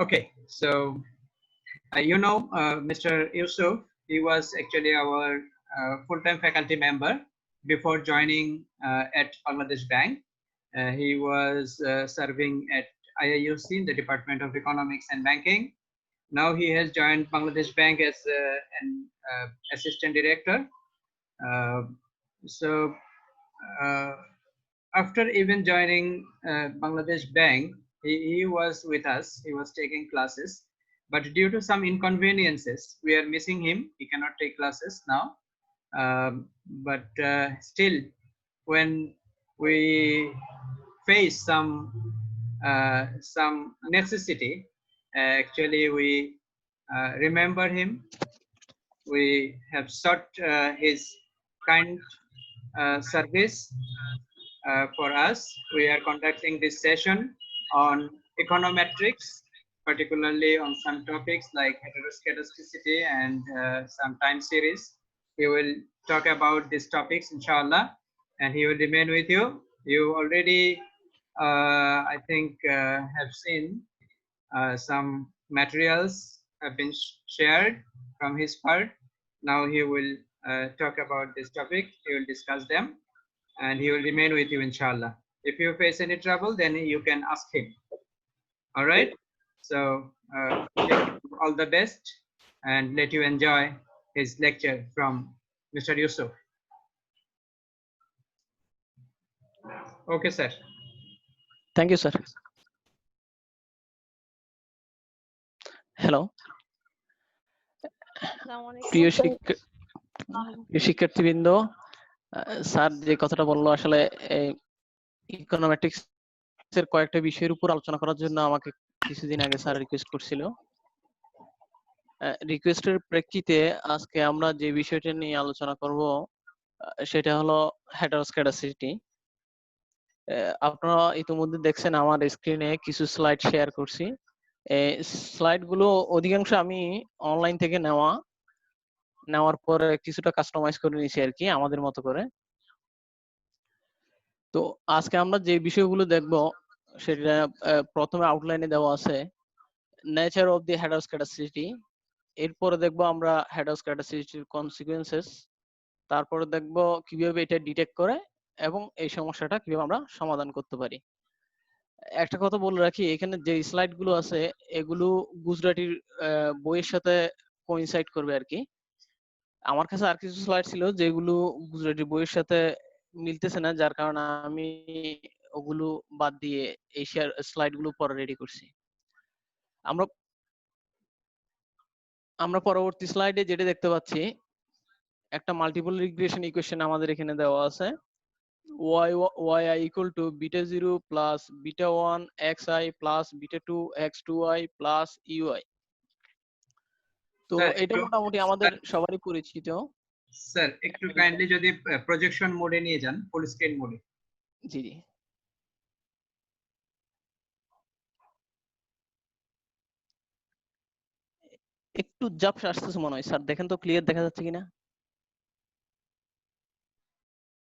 Okay, so Mr. Yusuf, he was actually our full-time faculty member before joining at Bangladesh Bank. He was serving at IIUC in the Department of Economics and Banking. Now he has joined Bangladesh Bank as an assistant director. Uh, so uh, after even joining Bangladesh Bank, he was with us. He was taking classes, but due to some inconveniences, we are missing him. He cannot take classes now. But still, when we face some necessity, actually we remember him. We have sought his kind service for us. We are conducting this session on econometrics, particularly on some topics like heteroscedasticity and some time series. He will talk about these topics, inshallah, and he will remain with you. You already, I think, have seen some materials have been shared from his part. Now he will talk about this topic. He will discuss them and he will remain with you, inshallah. If you face any trouble, then you can ask him. All right. So all the best and let you enjoy his lecture from Mr. Yusuf. Okay, sir. Thank you, sir. Hello. প্রিয় শিক্ষার্থীবৃন্দ, sir যে কথাটা বললো আসলে ইকোনমেটিক্স এর কয়েকটা বিষয়ের উপর আলোচনা করার জন্য আমাকে কিছুদিন আগে স্যার রিকোয়েস্ট করছিল। রিকোয়েস্টের প্রেক্ষিতে আজকে আমরা যে বিষয়টা নিয়ে আলোচনা করব সেটা হলো হেটারোস্ক্যাডাসিটি। আপনারা ইতিমধ্যে দেখছেন আমার স্ক্রিনে কিছু স্লাইড শেয়ার করছি। স্লাইড গুলো অধিকাংশ আমি অনলাইন থেকে নেওয়ার পরে কিছুটা কাস্টমাইজ করে নিয়েছি আর কি আমাদের মতো করে। তো আজকে আমরা যে বিষয়গুলো দেখব সেটা প্রথমে আউটলাইনে দেওয়া আছে নেচার অফ দি হেটারোস্ক্যাডাসিটি, এরপরে দেখব আমরা হেটারোস্ক্যাডাসিটির কনসিকুয়েন্সেস, তারপরে দেখব কিভাবে এটা ডিটেক্ট করে এবং এই সমস্যাটা কিভাবে আমরা সমাধান করতে পারি। একটা কথা বলে রাখি, এখানে যে স্লাইড গুলো আছে এগুলো গুজরাটির বইয়ের সাথে কোইনসাইড করবে আর কি। আমার কাছে আর কিছু স্লাইড ছিল যেগুলো গুজরাটি বইয়ের সাথে মিলতেছে না, যার কারণে আমি ওগুলো বাদ দিয়ে এই স্লাইড গুলো পরে রেডি করছি। আমরা পরবর্তী স্লাইডে যেটা দেখতে পাচ্ছি একটা মাল্টিপল রিগ্রেশন ইকুয়েশন আমাদের এখানে দেওয়া আছে, yi equal to beta 0 plus beta 1 xi plus beta 2 x2y plus ui। তো এটা মোটামুটি আমাদের সবারই পরিচিত। স্যার একটু কাইন্ডলি যদি প্রজেকশন মোডে নিয়ে যান, ফুল স্ক্রিন মোডে। জি জি। একটু ঝাপসা আসতেছে মনে হয়, স্যার দেখেন তো ক্লিয়ার দেখা যাচ্ছে কিনা।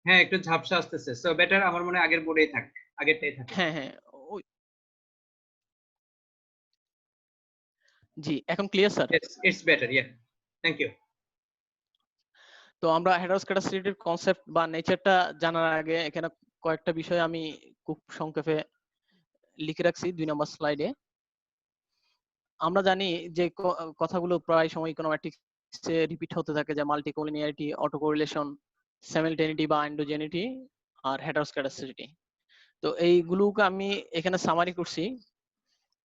হ্যাঁ একটু ঝাপসা আসতেছে, সো বেটার আমার মনে আগের বোর্ডেই থাক, আগেরটাই থাকে। হ্যাঁ হ্যাঁ জি, এখন clear sir? It's better, yeah, thank you. তো আমরা হেটারোস্ক্যাডাসিটির কনসেপ্ট বা নেচারটা জানার আগে এখানে কয়েকটা বিষয় আমি খুব সংক্ষেপে লিখে রাখছি 2 নম্বর স্লাইডে। আমরা জানি যে কথাগুলো প্রায় সময় ইকোনমেটিক্সে রিপিট হতে থাকে, যে মাল্টিকোলিনিয়ারিটি, অটোকোরিলেশন, সিমিলটেনিটি বা এন্ডোজেনিটি আর হেটারোস্ক্যাডাসিটি। তো এইগুলোকে আমি এখানে সামারি করছি।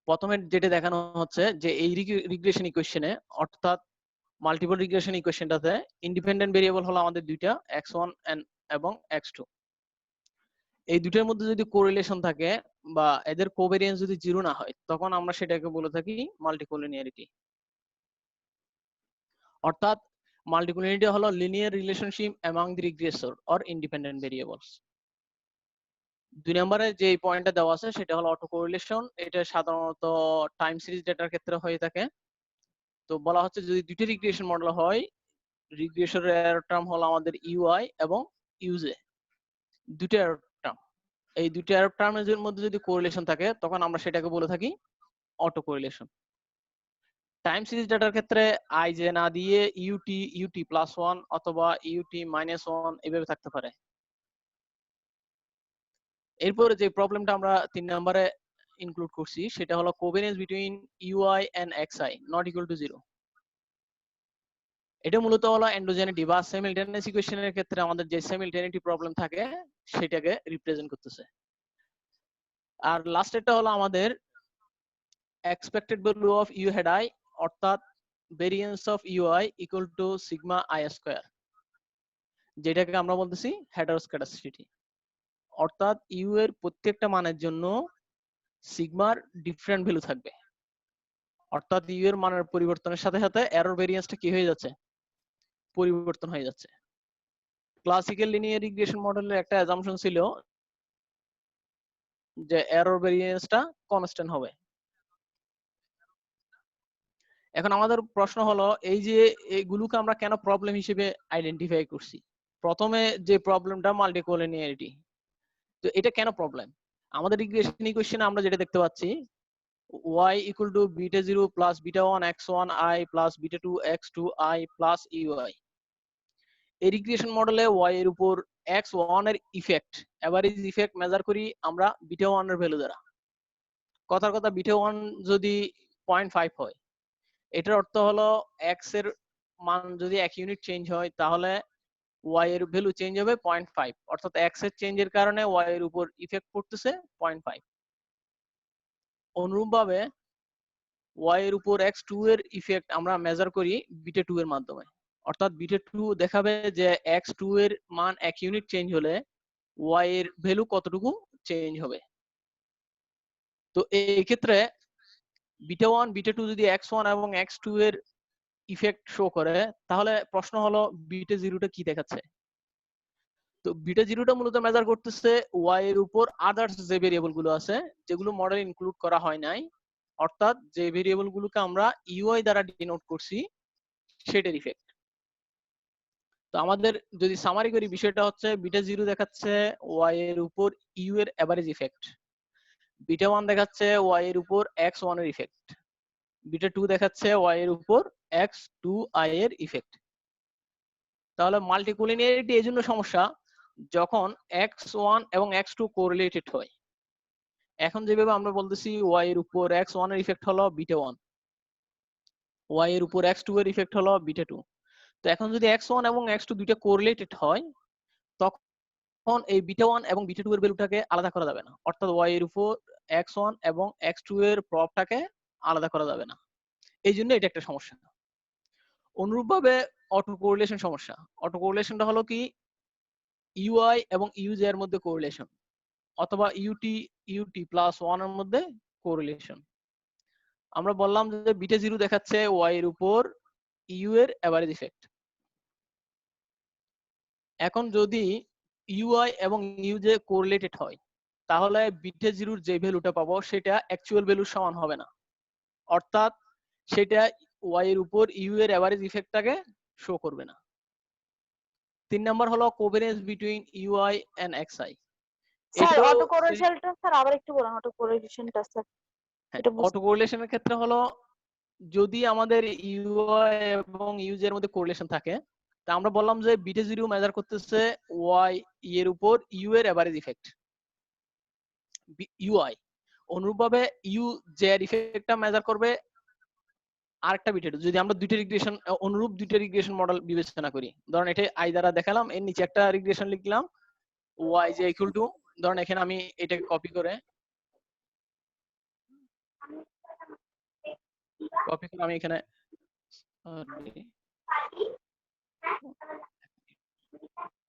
প্রথমে যেটা দেখানো হচ্ছে যে এই রিগ্রেশন ইকুয়েশনে, অর্থাৎ মাল্টিপল রিগ্রেশন ইকুয়েশনটাতে ইন্ডিপেন্ডেন্ট ভেরিয়েবল হলো আমাদের দুইটা, x1 এবং x2। এই দুটোর মধ্যে যদি কোরিলেশন থাকে বা এদের কোভেরিয়েন্স যদি 0 না হয়, তখন আমরা সেটাকে বলে থাকি মাল্টিকোলিনিয়ারিটি। অর্থাৎ মাল্টিকোলিনিয়ারিটি হলো linear relationship among the regressor or independent variables. 2 নম্বরে যে পয়েন্টটা দেওয়া আছে সেটা হলো অটো কোরিলেশন। এটা সাধারণত টাইম সিরিজ ডেটার ক্ষেত্রে হয়ে থাকে। তো বলা হচ্ছে যদি দুইটা রিগ্রেশন মডেল হয়, রিগ্রেশনের এরর টার্ম হলো আমাদের ইউআই এবং ইউজে, দুটো এরর টার্ম। এই দুটো এরর টার্মের মধ্যে যদি কোরিলেশন থাকে তখন আমরা সেটাকে বলে থাকি অটো কোরিলেশন। টাইম সিরিজ ডাটার ক্ষেত্রে ij না দিয়ে ut +1 অথবা ut -1 এভাবে থাকতে পারে। এরপরে যে প্রবলেমটা আমরা 3 নম্বরে ইনক্লুড করছি সেটা হলো covariance between ui and xi not equal to 0। এটা মূলত হলো এন্ডোজেনিটি বা সিমিলটেনিয়াস ইকুয়েশনের ক্ষেত্রে আমাদের যে সিমিলটেনিটি প্রবলেম থাকে সেটাকে রিপ্রেজেন্ট করতেছে। আর লাস্টেরটা হলো আমাদের expected value of u hat i, অর্থাৎ variance of u i equal to sigma i square, যেটাকে আমরা বলতেছি হেটারোস্ক্যাটাসিটি। অর্থাৎ ইউ এর প্রত্যেকটা মানের জন্য সিগমার ডিফারেন্ট ভ্যালু থাকবে, অর্থাৎ ইউ এর মানের পরিবর্তনের সাথে সাথে এরর ভেরিয়েন্সটা কি হয়ে যাচ্ছে, পরিবর্তন হয়ে যাচ্ছে। ক্লাসিক্যাল লিনিয়ার রিগ্রেশন মডেলের একটা অ্যাজাম্পশন ছিল যে এরর ভেরিয়েন্সটা কনস্ট্যান্ট হবে। এখন আমাদের প্রশ্ন হলো এই যে এগুলোকে আমরা কেন প্রবলেম হিসেবে আইডেন্টিফাই করছি। প্রথমে যে প্রবলেমটা মাল্টিকোলিনিয়ারিটি, তো এটা কেন প্রবলেম? আমাদের রিগ্রেশন ইকুয়েশনে আমরা যেটা দেখতে পাচ্ছি y equal to beta 0 plus beta 1 x1 i plus beta 2 x2 i plus ui। এই রিগ্রেশন মডেলে y এর উপর x1 এর ইফেক্ট, এভারেজ ইফেক্ট মেজার করি আমরা বিটা 1 এর ভ্যালু দ্বারা। কথার কথা বিটা 1 যদি 0.5 হয়, এটার অর্থ হলো x এর মান যদি 1 ইউনিট চেঞ্জ হয় তাহলে y এর ভ্যালু চেঞ্জ হবে 0.5, অর্থাৎ x এর চেঞ্জের কারণে y এর উপর ইফেক্ট পড়তেছে 0.5। অনুরূপভাবে y এর উপর x2 এর ইফেক্ট আমরা মেজার করি বিটা 2 এর মাধ্যমে, অর্থাৎ বিটা 2 দেখাবে যে x2 এর মান 1 ইউনিট চেঞ্জ হলে y এর ভ্যালু কতটুকু চেঞ্জ হবে। তো এই ক্ষেত্রে বিটা 1 বিটা 2 যদি x1 এবং x2 এর ইফেক্ট শো করে তাহলে প্রশ্ন হলো বিটা 0টা কি দেখাচ্ছে। তো বিটা 0টা মূলত মেজার করতেছে y এর উপর আদার্স যে ভেরিয়েবল গুলো আছে যেগুলো মডেল ইনক্লুড করা হয় নাই, অর্থাৎ যে ভেরিয়েবল গুলোকে আমরা ইউআই দ্বারা ডিনোট করছি সেটার ইফেক্ট। তো আমাদের যদি সামারি করি বিষয়টা হচ্ছে বিটা 0 দেখাচ্ছে y এর উপর ইউ এর এভারেজ ইফেক্ট, বিটা 1 দেখাচ্ছে y এর উপর x1 এর ইফেক্ট, বিটা 2 দেখাচ্ছে y এর উপর x2i এর ইফেক্ট। তাহলে মাল্টিকোলিনিয়ারিটি এই জন্য সমস্যা যখন x1 এবং x2 কোরিলেটেড হয়। এখন যেভাবে আমরা বলতেছি y এর উপর x1 এর ইফেক্ট হলো বিটা 1, y এর উপর x2 এর ইফেক্ট হলো বিটা 2। তো এখন যদি x1 এবং x2 দুইটা কোরিলেটেড হয় তখন এই বিটা 1 এবং বিটা 2 এর ভ্যালুটাকে আলাদা করা যাবে না, অর্থাৎ y এর উপর x1 এবং x2 এর প্রভাবটাকে আলাদা করা যাবে না। এই জন্য এটা একটা সমস্যা। অনুরূপভাবে অটো কোরিলেশন সমস্যা। অটো কোরিলেশনটা হলো কি ইউআই এবং ইউজে এর মধ্যে কোরিলেশন, অথবা ut+1 এর মধ্যে কোরিলেশন। আমরা বললাম যে বিটা 0 দেখাচ্ছে y এর উপর ইউ এর এভারেজ ইফেক্ট। এখন যদি ইউআই এবং ইউজে কোরিলেটেড হয় তাহলে বিটা 0 যে ভ্যালুটা পাবো সেটা অ্যাকচুয়াল ভ্যালুর সমান হবে না, অর্থাৎ সেটা y এর উপর ইউ এর এভারেজ ইফেক্টটাকে শো করবে না। 3 নাম্বার হলো covariance between u i and xi। Sir auto কোরিলেশনটা স্যার আবার একটু বলুন, অটো কোরিলেশনটা স্যার এটা অটো কোরিলেশনের ক্ষেত্রে হলো যদি আমাদের ইউআই এবং ইউজে এর মধ্যে কোরিলেশন থাকে তা আমরা বললাম যে বিটা 0 মেজার করতেছে y এর উপর ইউ এর এভারেজ ইফেক্ট ইউআই। অনুরূপভাবে ইউ যে এর ইফেক্টটা মেজার করবে আরেকটা বিটা 2। যদি আমরা দুইটা রিগ্রেশন অনুরূপ দুইটা রিগ্রেশন মডেল বিবেচনা করি, ধরেন এটা আই দ্বারা দেখালাম, এর নিচে একটা রিগ্রেশন লিখলাম y যে ইকুয়াল টু, ধরেন এখানে আমি এটাকে কপি করে আমি এখানে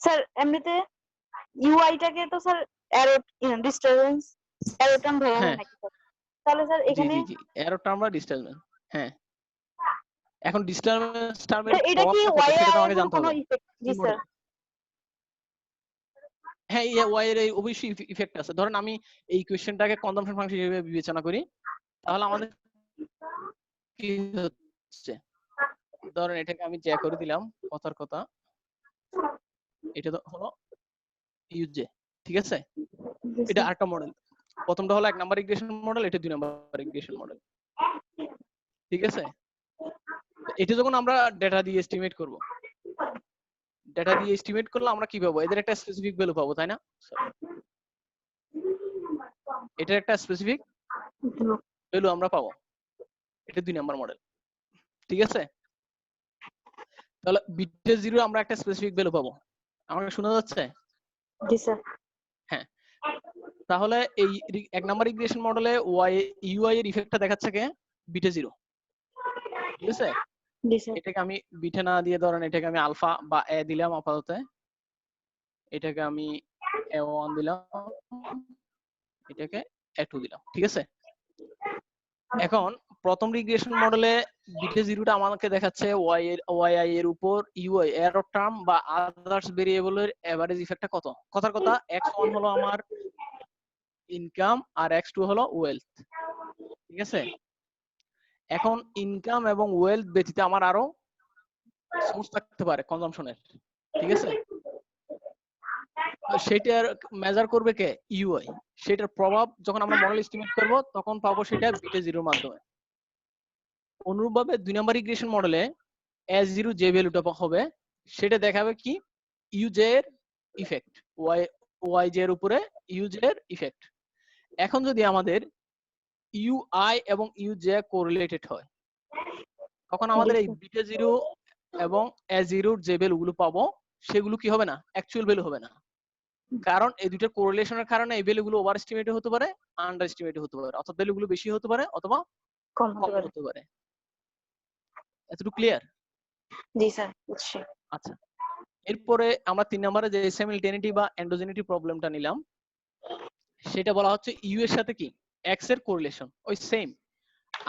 স্যার এমনিতে ইউআইটাকে তো sir arrow distance arrow term ধরে হ্যাঁ। নাকি স্যার? তাহলে স্যার জি এখানে জি জি অ্যারো টার্ম বা ডিসটেন্স। হ্যাঁ, এখন ডিসটেন্স টার্মের স্যার এটা কি ওয়াই এর সেটা আমাকে জানতে কোনো হবে। ইফেক্ট? জি স্যার। হ্যাঁ, এই ওয়াই এর অবশ্যই ইফেক্ট আছে। ধরেন আমি এই ইকুয়েশনটাকে কনজাম্পশন ফাংশন হিসেবে বিবেচনা করি, তাহলে আমাদের কি হচ্ছে, ধরেন এটাকে আমি জ্যা করে দিলাম, কথার কথা এটা তো হলো ইউজে, ঠিক আছে? এটা আরেকটা মডেল। প্রথমটা হলো 1 নাম্বার রিগ্রেশন মডেল, এটা 2 নাম্বার রিগ্রেশন মডেল। ঠিক আছে? এটা যখন আমরা ডেটা দিয়ে এস্টিমেট করব, ডেটা দিয়ে এস্টিমেট করলে আমরা কি পাবো? এদের একটা স্পেসিফিক ভ্যালু পাবো, তাই না? এটার একটা স্পেসিফিক ভ্যালু আমরা পাবো। এটা 2 নাম্বার মডেল। ঠিক আছে? তাহলে বিটা 0 আমরা একটা স্পেসিফিক ভ্যালু পাবো। আমাকে শোনা যাচ্ছে? জি স্যার। হ্যাঁ। তাহলে এই 1 নাম্বার রিগ্রেশন মডেলে ইউআই এর ইফেক্টটা দেখাচ্ছে কে? বিটা 0। ঠিক আছে? জি স্যার। এটাকে আমি বিটা না দিয়ে ধরেন এটাকে আমি আলফা বা এ দিলাম আপাতত। এটাকে আমি A1 দিলাম, এটাকে A2 দিলাম। ঠিক আছে? এখন প্রথম রিগ্রেশন মডেলে বিটা 0টা আমাকে দেখাচ্ছে ওয়াই এর উপর ইউআই এরর টার্ম বা আদার্স ভেরিয়েবলের এভারেজ ইফেক্টটা কত। কথার কথা x1 হলো আমার ইনকাম আর x2 হলো ওয়েলথ। ঠিক আছে? এখন ইনকাম এবং ওয়েলথ ব্যতীত আমার আরো সোর্স থাকতে পারে কনজাম্পশনের। ঠিক আছে? সেটার মেজার করবে কে? ইউআই। সেটার প্রভাব যখন আমরা মডেল এস্টিমেট করব তখন পাবো সেটা বিটা 0 এর মাধ্যমে। অনুরূপভাবে 2 নাম্বার রিগ্রেশন মডেলে S0 যে ভ্যালুটা হবে সেটা দেখাবে কি? ইউজে এর ইফেক্ট, ওয়াই জে এর উপরে ইউজে এর ইফেক্ট। এখন যদি আমাদের ইউআই এবং ইউজে কোরিলেটেড হয় তখন আমাদের এই বিটা 0 এবং S0 যে ভ্যালুগুলো পাবো সেগুলো কি হবে না? অ্যাকচুয়াল ভ্যালু হবে না। কারণ এই দুইটার কোরিলেশনের কারণে এই ভ্যালুগুলো ওভার এস্টিমেটেড হতে পারে, আন্ডার এস্টিমেটেড হতে পারে, অর্থাৎ ভ্যালুগুলো বেশি হতে পারে অথবা কম কম হতে পারে। হতে পারে। এতটুকু ক্লিয়ার? জি স্যার, বুঝছি। আচ্ছা, এরপরে আমরা 3 নম্বরে যে সিমিলটেনিটি বা এন্ডোজেনিটি প্রবলেমটা নিলাম সেটা বলা হচ্ছে ইউ এর সাথে কি এক্স এর কোরিলেশন। ওই সেম,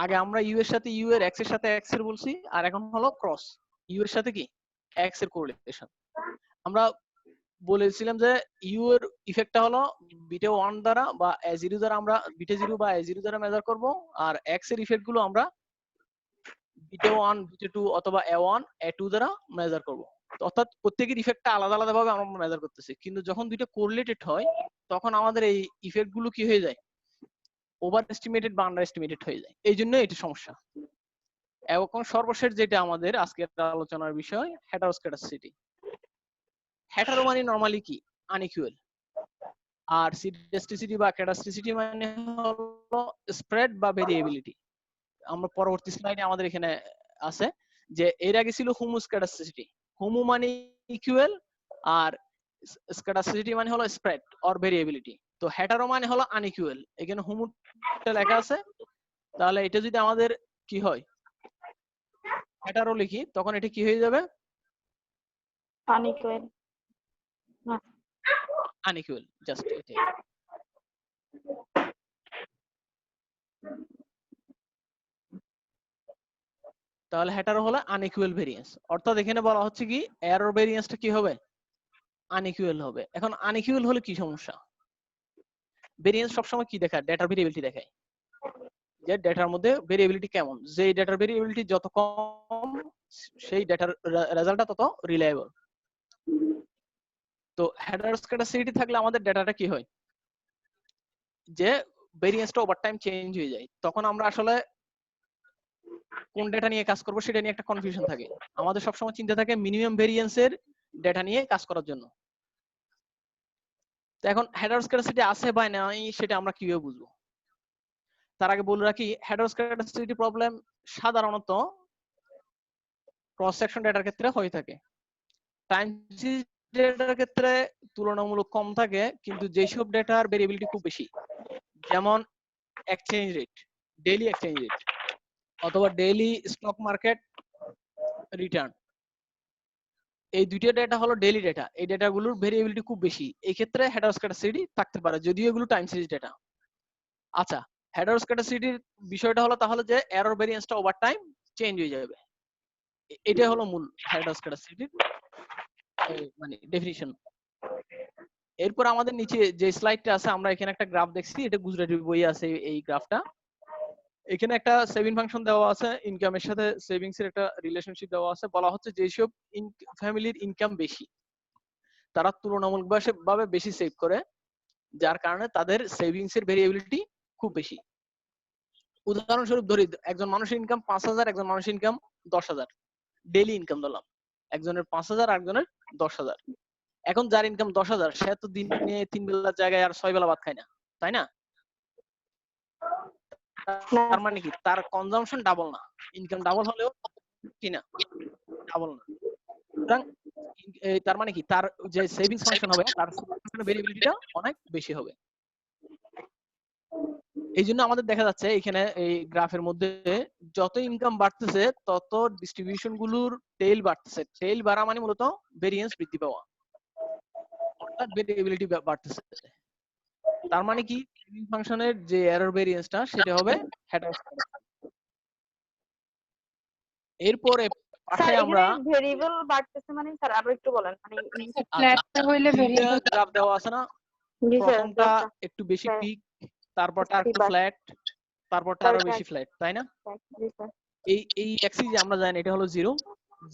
আগে আমরা ইউ এর সাথে ইউ এর এক্স এর সাথে এক্স এর বলছি, আর এখন হলো ক্রস ইউ এর সাথে কি এক্স এর কোরিলেশন। আমরা বলেছিলাম যে ইউ এর ইফেক্টটা হলো বিটা 1 দ্বারা বা A0 দ্বারা আমরা বিটা 0 বা A0 দ্বারা মেজার করব, আর এক্স এর ইফেক্ট গুলো আমরা বিটা 1 বিটা 2 অথবা A1 A2 দ্বারা মেজার করব। অর্থাৎ প্রত্যেকের ইফেক্টটা আলাদা আলাদা ভাবে আমরা মেজার করতেছি, কিন্তু যখন দুইটা কোরিলেটেড হয় তখন আমাদের এই ইফেক্ট গুলো কি হয়ে যায়? ওভার এস্টিমেটেড বা আন্ডার এস্টিমেটেড হয়ে যায়। এই জন্য এটা সমস্যা। এবং সর্বশেষ যেটা আমাদের আজকের আলোচনার বিষয়, হেটারোস্ক্যাটাসিটি। হেটারো মানে নরমালি কি আনইকুয়াল, আর সিডেস্টিসিটি বা ক্যাটাস্টিসিটি মানে হলো স্প্রেড বা ভেরিয়েবিলিটি। আমরা পরবর্তী স্লাইডে আমাদের এখানে আছে যে এর আগে ছিল হোমোস্ক্যাটাসিটি। হোমো মানে ইকুয়াল আর স্ক্যাটাসিটি মানে হলো স্প্রেড অর ভেরিয়েবিলিটি। তো হেটারো মানে হলো আনইকুয়াল, এখানে হোমোটা লেখা আছে। তাহলে এটা যদি আমাদের কি হয় হেটারো লিখি তখন এটা কি হয়ে যাবে? আনইকুয়াল। আনইকুয়াল, জাস্ট এটাই। তাহলে হেটারো হলো আনইকুয়াল ভেরিয়েন্স, অর্থাৎ এখানে বলা হচ্ছে কি এরর ভেরিয়েন্সটা কি হবে? আনইকুয়াল হবে। এখন আনইকুয়াল হলে কি সমস্যা? ভেরিয়েন্স সবসময় কি দেখায়? ডেটার ভেরিয়েবিলিটি দেখায়, যে ডেটার মধ্যে ভেরিয়েবিলিটি কেমন। যে ডেটার ভেরিয়েবিলিটি যত কম সেই ডেটার রেজাল্টটা তত রিলায়েবল। তো হেটারোস্ক্যাটাসিটি থাকলে আমাদের ডেটাটা কি হয়? যে ভেরিয়েন্সটা ওভার টাইম চেঞ্জ হয়ে যায়, তখন আমরা আসলে কোন ডেটা নিয়ে কাজ করব সেটা নিয়ে একটা কনফিউশন থাকে। আমাদের সবসময় চিন্তা থাকে মিনিমাম ভেরিয়েন্সের ডেটা নিয়ে কাজ করার জন্য। তো এখন হেটারোস্ক্যাটাসিটি আছে বা নাই সেটা আমরা কিভাবে বুঝবো? তার আগে বলে রাখি হেটারোস্ক্যাটাসিটি প্রবলেম সাধারণত ক্রস সেকশন ডেটার ক্ষেত্রে হয়ে থাকে। টাইম সিরিজ ডেটার ক্ষেত্রে তুলনামূলক কম থাকে, কিন্তু যেসব ডেটার ভেরিয়েবিলিটি খুব বেশি, যেমন exchange rate, daily exchange rate অথবা ডেইলি স্টক মার্কেট রিটার্ন, এই দুইটা ডেটা হলো ডেইলি ডেটা। এই ডেটাগুলোর ভেরিয়েবিলিটি খুব বেশি, এই ক্ষেত্রে হেটারোস্ক্যাটাসিটি থাকতে পারে, যদিও এগুলো টাইম সিরিজ ডেটা। আচ্ছা, হেটারোস্ক্যাটাসিটির বিষয়টা হলো তাহলে যে এরর ভেরিয়েন্সটা ওভার টাইম চেঞ্জ হয়ে যাবে। এটা হলো মূল হেটারোস্ক্যাটাসিটির মানে ডেফিনিশন। এরপর আমাদের নিচে যে স্লাইডটা আছে আমরা এখানে একটা গ্রাফ দেখছি, এটা গুজরাটি বইয়ে আছে এই গ্রাফটা। এখানে একটা সেভিং ফাংশন দেওয়া আছে, ইনকামের সাথে সেভিংস এর একটা রিলেশনশিপ দেওয়া আছে। বলা হচ্ছে যেসব ফ্যামিলির ইনকাম বেশি তারা তুলনামূলকভাবে বেশি সেভ করে, যার কারণে তাদের সেভিংস এর ভেরিয়েবিলিটি খুব বেশি। উদাহরণস্বরূপ ধরি একজন মানুষের ইনকাম 5,000, একজন মানুষের ইনকাম 10,000, ডেইলি ইনকাম ধরলাম, একজনের 5,000 একজনের 10,000। এখন যার ইনকাম 10,000 সে তো দিনে 3 বেলার জায়গায় আর 6 বেলা ভাত খায় না, তাই না? তার মানে কি তার কনজাম্পশন ডাবল না, ইনকাম ডাবল হলেও কি না ডাবল না। সুতরাং তার মানে কি তার যে সেভিংস ফাংশন হবে তার ভেরিয়েবিলিটিটা অনেক বেশি হবে। এই জন্য আমাদের দেখা যাচ্ছে এখানে এই গ্রাফের মধ্যে যত ইনকাম বাড়তেছে তত ডিস্ট্রিবিউশন গুলোর টেইল বাড়তেছে। টেইল বাড়া মানে মূলত ভেরিয়েন্স বৃদ্ধি পাওয়া, অর্থাৎ ভেরিয়েবিলিটি বাড়তেছে। তার মানে কি সেভিং ফাংশনের যে এরর ভেরিয়েন্সটা সেটা হবে হেটারোস্কেডাস্টিক। এরপরে পাশে আমরা ভেরিয়েবল বাড়তেছে মানে স্যার আরো একটু বলেন মানে ফ্ল্যাটটা হইলে ভেরিয়েবল গ্রাফ দেওয়া আছে না, জি স্যার প্রথমটা একটু বেশি পিক, তারপরটা একটু ফ্ল্যাট, তারপরটা আরো বেশি ফ্ল্যাট, তাই না? জি স্যার এই অ্যাক্সিস যে আমরা জানি এটা হলো 0,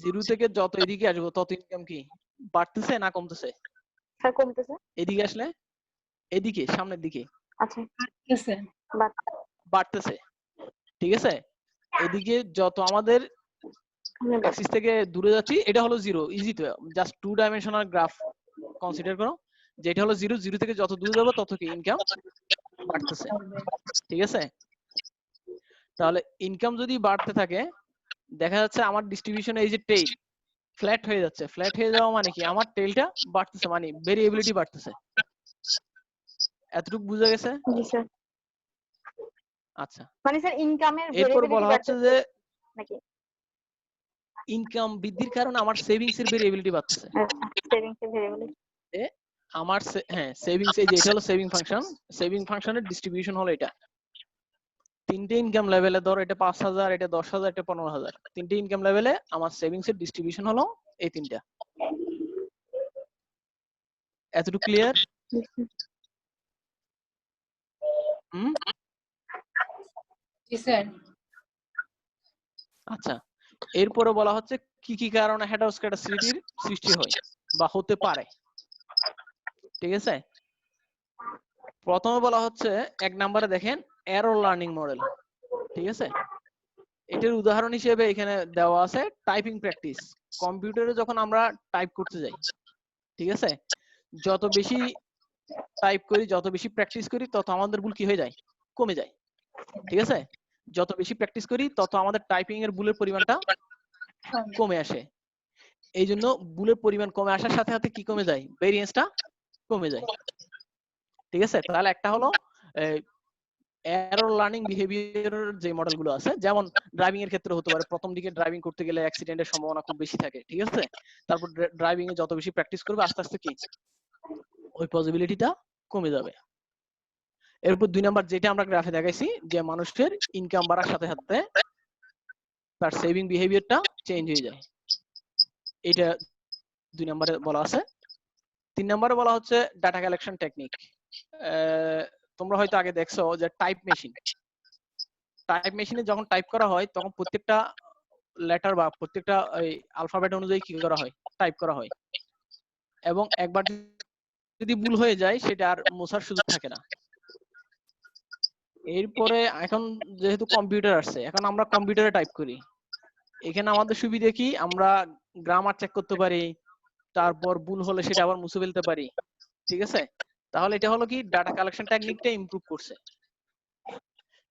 0 থেকে যত এদিকে আসবে তত ইনকাম কি বাড়তেছে না কমতেছে? স্যার কমতেছে। এদিকে আসলে এদিকে সামনের দিকে আচ্ছা বাড়তেছে বাড়তেছে, ঠিক আছে? এদিকে যত আমাদের অ্যাক্সিস থেকে দূরে যাচ্ছি এটা হলো 0, ইজি তো, জাস্ট 2 ডাইমেনশনাল গ্রাফ কনসিডার করো যে এটা হলো 0, 0 থেকে যত দূরে যাব তত কি ইনকাম বাড়তেছে, ঠিক আছে? তাহলে ইনকাম যদি বাড়তে থাকে দেখা যাচ্ছে আমার ডিস্ট্রিবিউশন এই যে টেইল ফ্ল্যাট হয়ে যাচ্ছে, ফ্ল্যাট হয়ে যাওয়া মানে কি আমার টেইলটা বাড়তেছে, মানে ভেরিয়েবিলিটি বাড়তেছে। এতটুকু বুঝা গেছে? জি স্যার। আচ্ছা, মানে স্যার ইনকামের এরপর বলা হচ্ছে যে নাকি ইনকাম বৃদ্ধির কারণে আমার সেভিংস এর ভেরিয়েবিলিটি বাড়তেছে। সেভিংস এর ভেরিয়েবিলিটি আমার হ্যাঁ সেভিংস, এই যে এটা হলো সেভিং ফাংশন, সেভিং ফাংশনের ডিস্ট্রিবিউশন হলো এটা। তিনটে ইনকাম লেভেলে ধর এটা 5,000, এটা 10,000, এটা 15,000, তিনটে ইনকাম লেভেলে আমার সেভিংস এর ডিস্ট্রিবিউশন হলো এই তিনটা। এতটুকু ক্লিয়ার? জি স্যার। আচ্ছা, এরপরে বলা হচ্ছে কি কি কারণে হেটারোস্কেডাসিটির সৃষ্টি হয় বা হতে পারে, ঠিক আছে? প্রথমে বলা হচ্ছে 1 নম্বরে দেখেন এরর লার্নিং মডেল, ঠিক আছে? এটার উদাহরণ হিসেবে এখানে দেওয়া আছে টাইপিং প্র্যাকটিস। কম্পিউটারে যখন আমরা টাইপ করতে যাই, ঠিক আছে, যত বেশি টাইপ করি, যত বেশি প্র্যাকটিস করি তত আমাদের ভুল কি হয়ে যায়, কমে যায়, ঠিক আছে? যত বেশি প্র্যাকটিস করি তত আমাদের টাইপিং এর ভুলের পরিমাণটা কমে আসে। এই জন্য ভুলের পরিমাণ কমে আসার সাথে সাথে কি কমে যায়, ভেরিয়েন্সটা কমে যায়, ঠিক আছে? তাহলে একটা হলো এরর লার্নিং বিহেভিয়ার যে মডেলগুলো আছে, যেমন ড্রাইভিং এর ক্ষেত্রে হতে পারে, প্রথম দিকে ড্রাইভিং করতে গেলে অ্যাক্সিডেন্টের সম্ভাবনা খুব বেশি থাকে, ঠিক আছে? তারপর ড্রাইভিং এ যত বেশি প্র্যাকটিস করবে আস্তে আস্তে কি ওই পসিবিলিটিটা কমে যাবে। এরপর 2 নাম্বার যেটা আমরা গ্রাফে দেখাইছি যে মানুষের ইনকাম বাড়ার সাথে সাথে তার সেভিং বিহেভিয়ারটা চেঞ্জ হয়ে যায়, এটা 2 নম্বরে বলা আছে। 3 নম্বরে বলা হচ্ছে ডাটা কালেকশন টেকনিক। তোমরা হয়তো আগে দেখছো যে টাইপ মেশিনে যখন টাইপ করা হয় তখন প্রত্যেকটা লেটার বা প্রত্যেকটা অ্যালফাবেট অনুযায়ী কি করা হয়, টাইপ করা হয়, এবং একবার যদি ভুল হয়ে যায় সেটা আর মোছার সুযোগ থাকে না। এরপরে এখন যেহেতু কম্পিউটার আসছে, এখন আমরা কম্পিউটারে টাইপ করি, এখানে আমাদের সুবিধা কি, আমরা গ্রামার চেক করতে পারি, তারপর ভুল হলে সেটা আবার মুছে ফেলতে পারি, ঠিক আছে? তাহলে এটা হলো কি ডাটা কালেকশন টেকনিকটা ইমপ্রুভ করছে।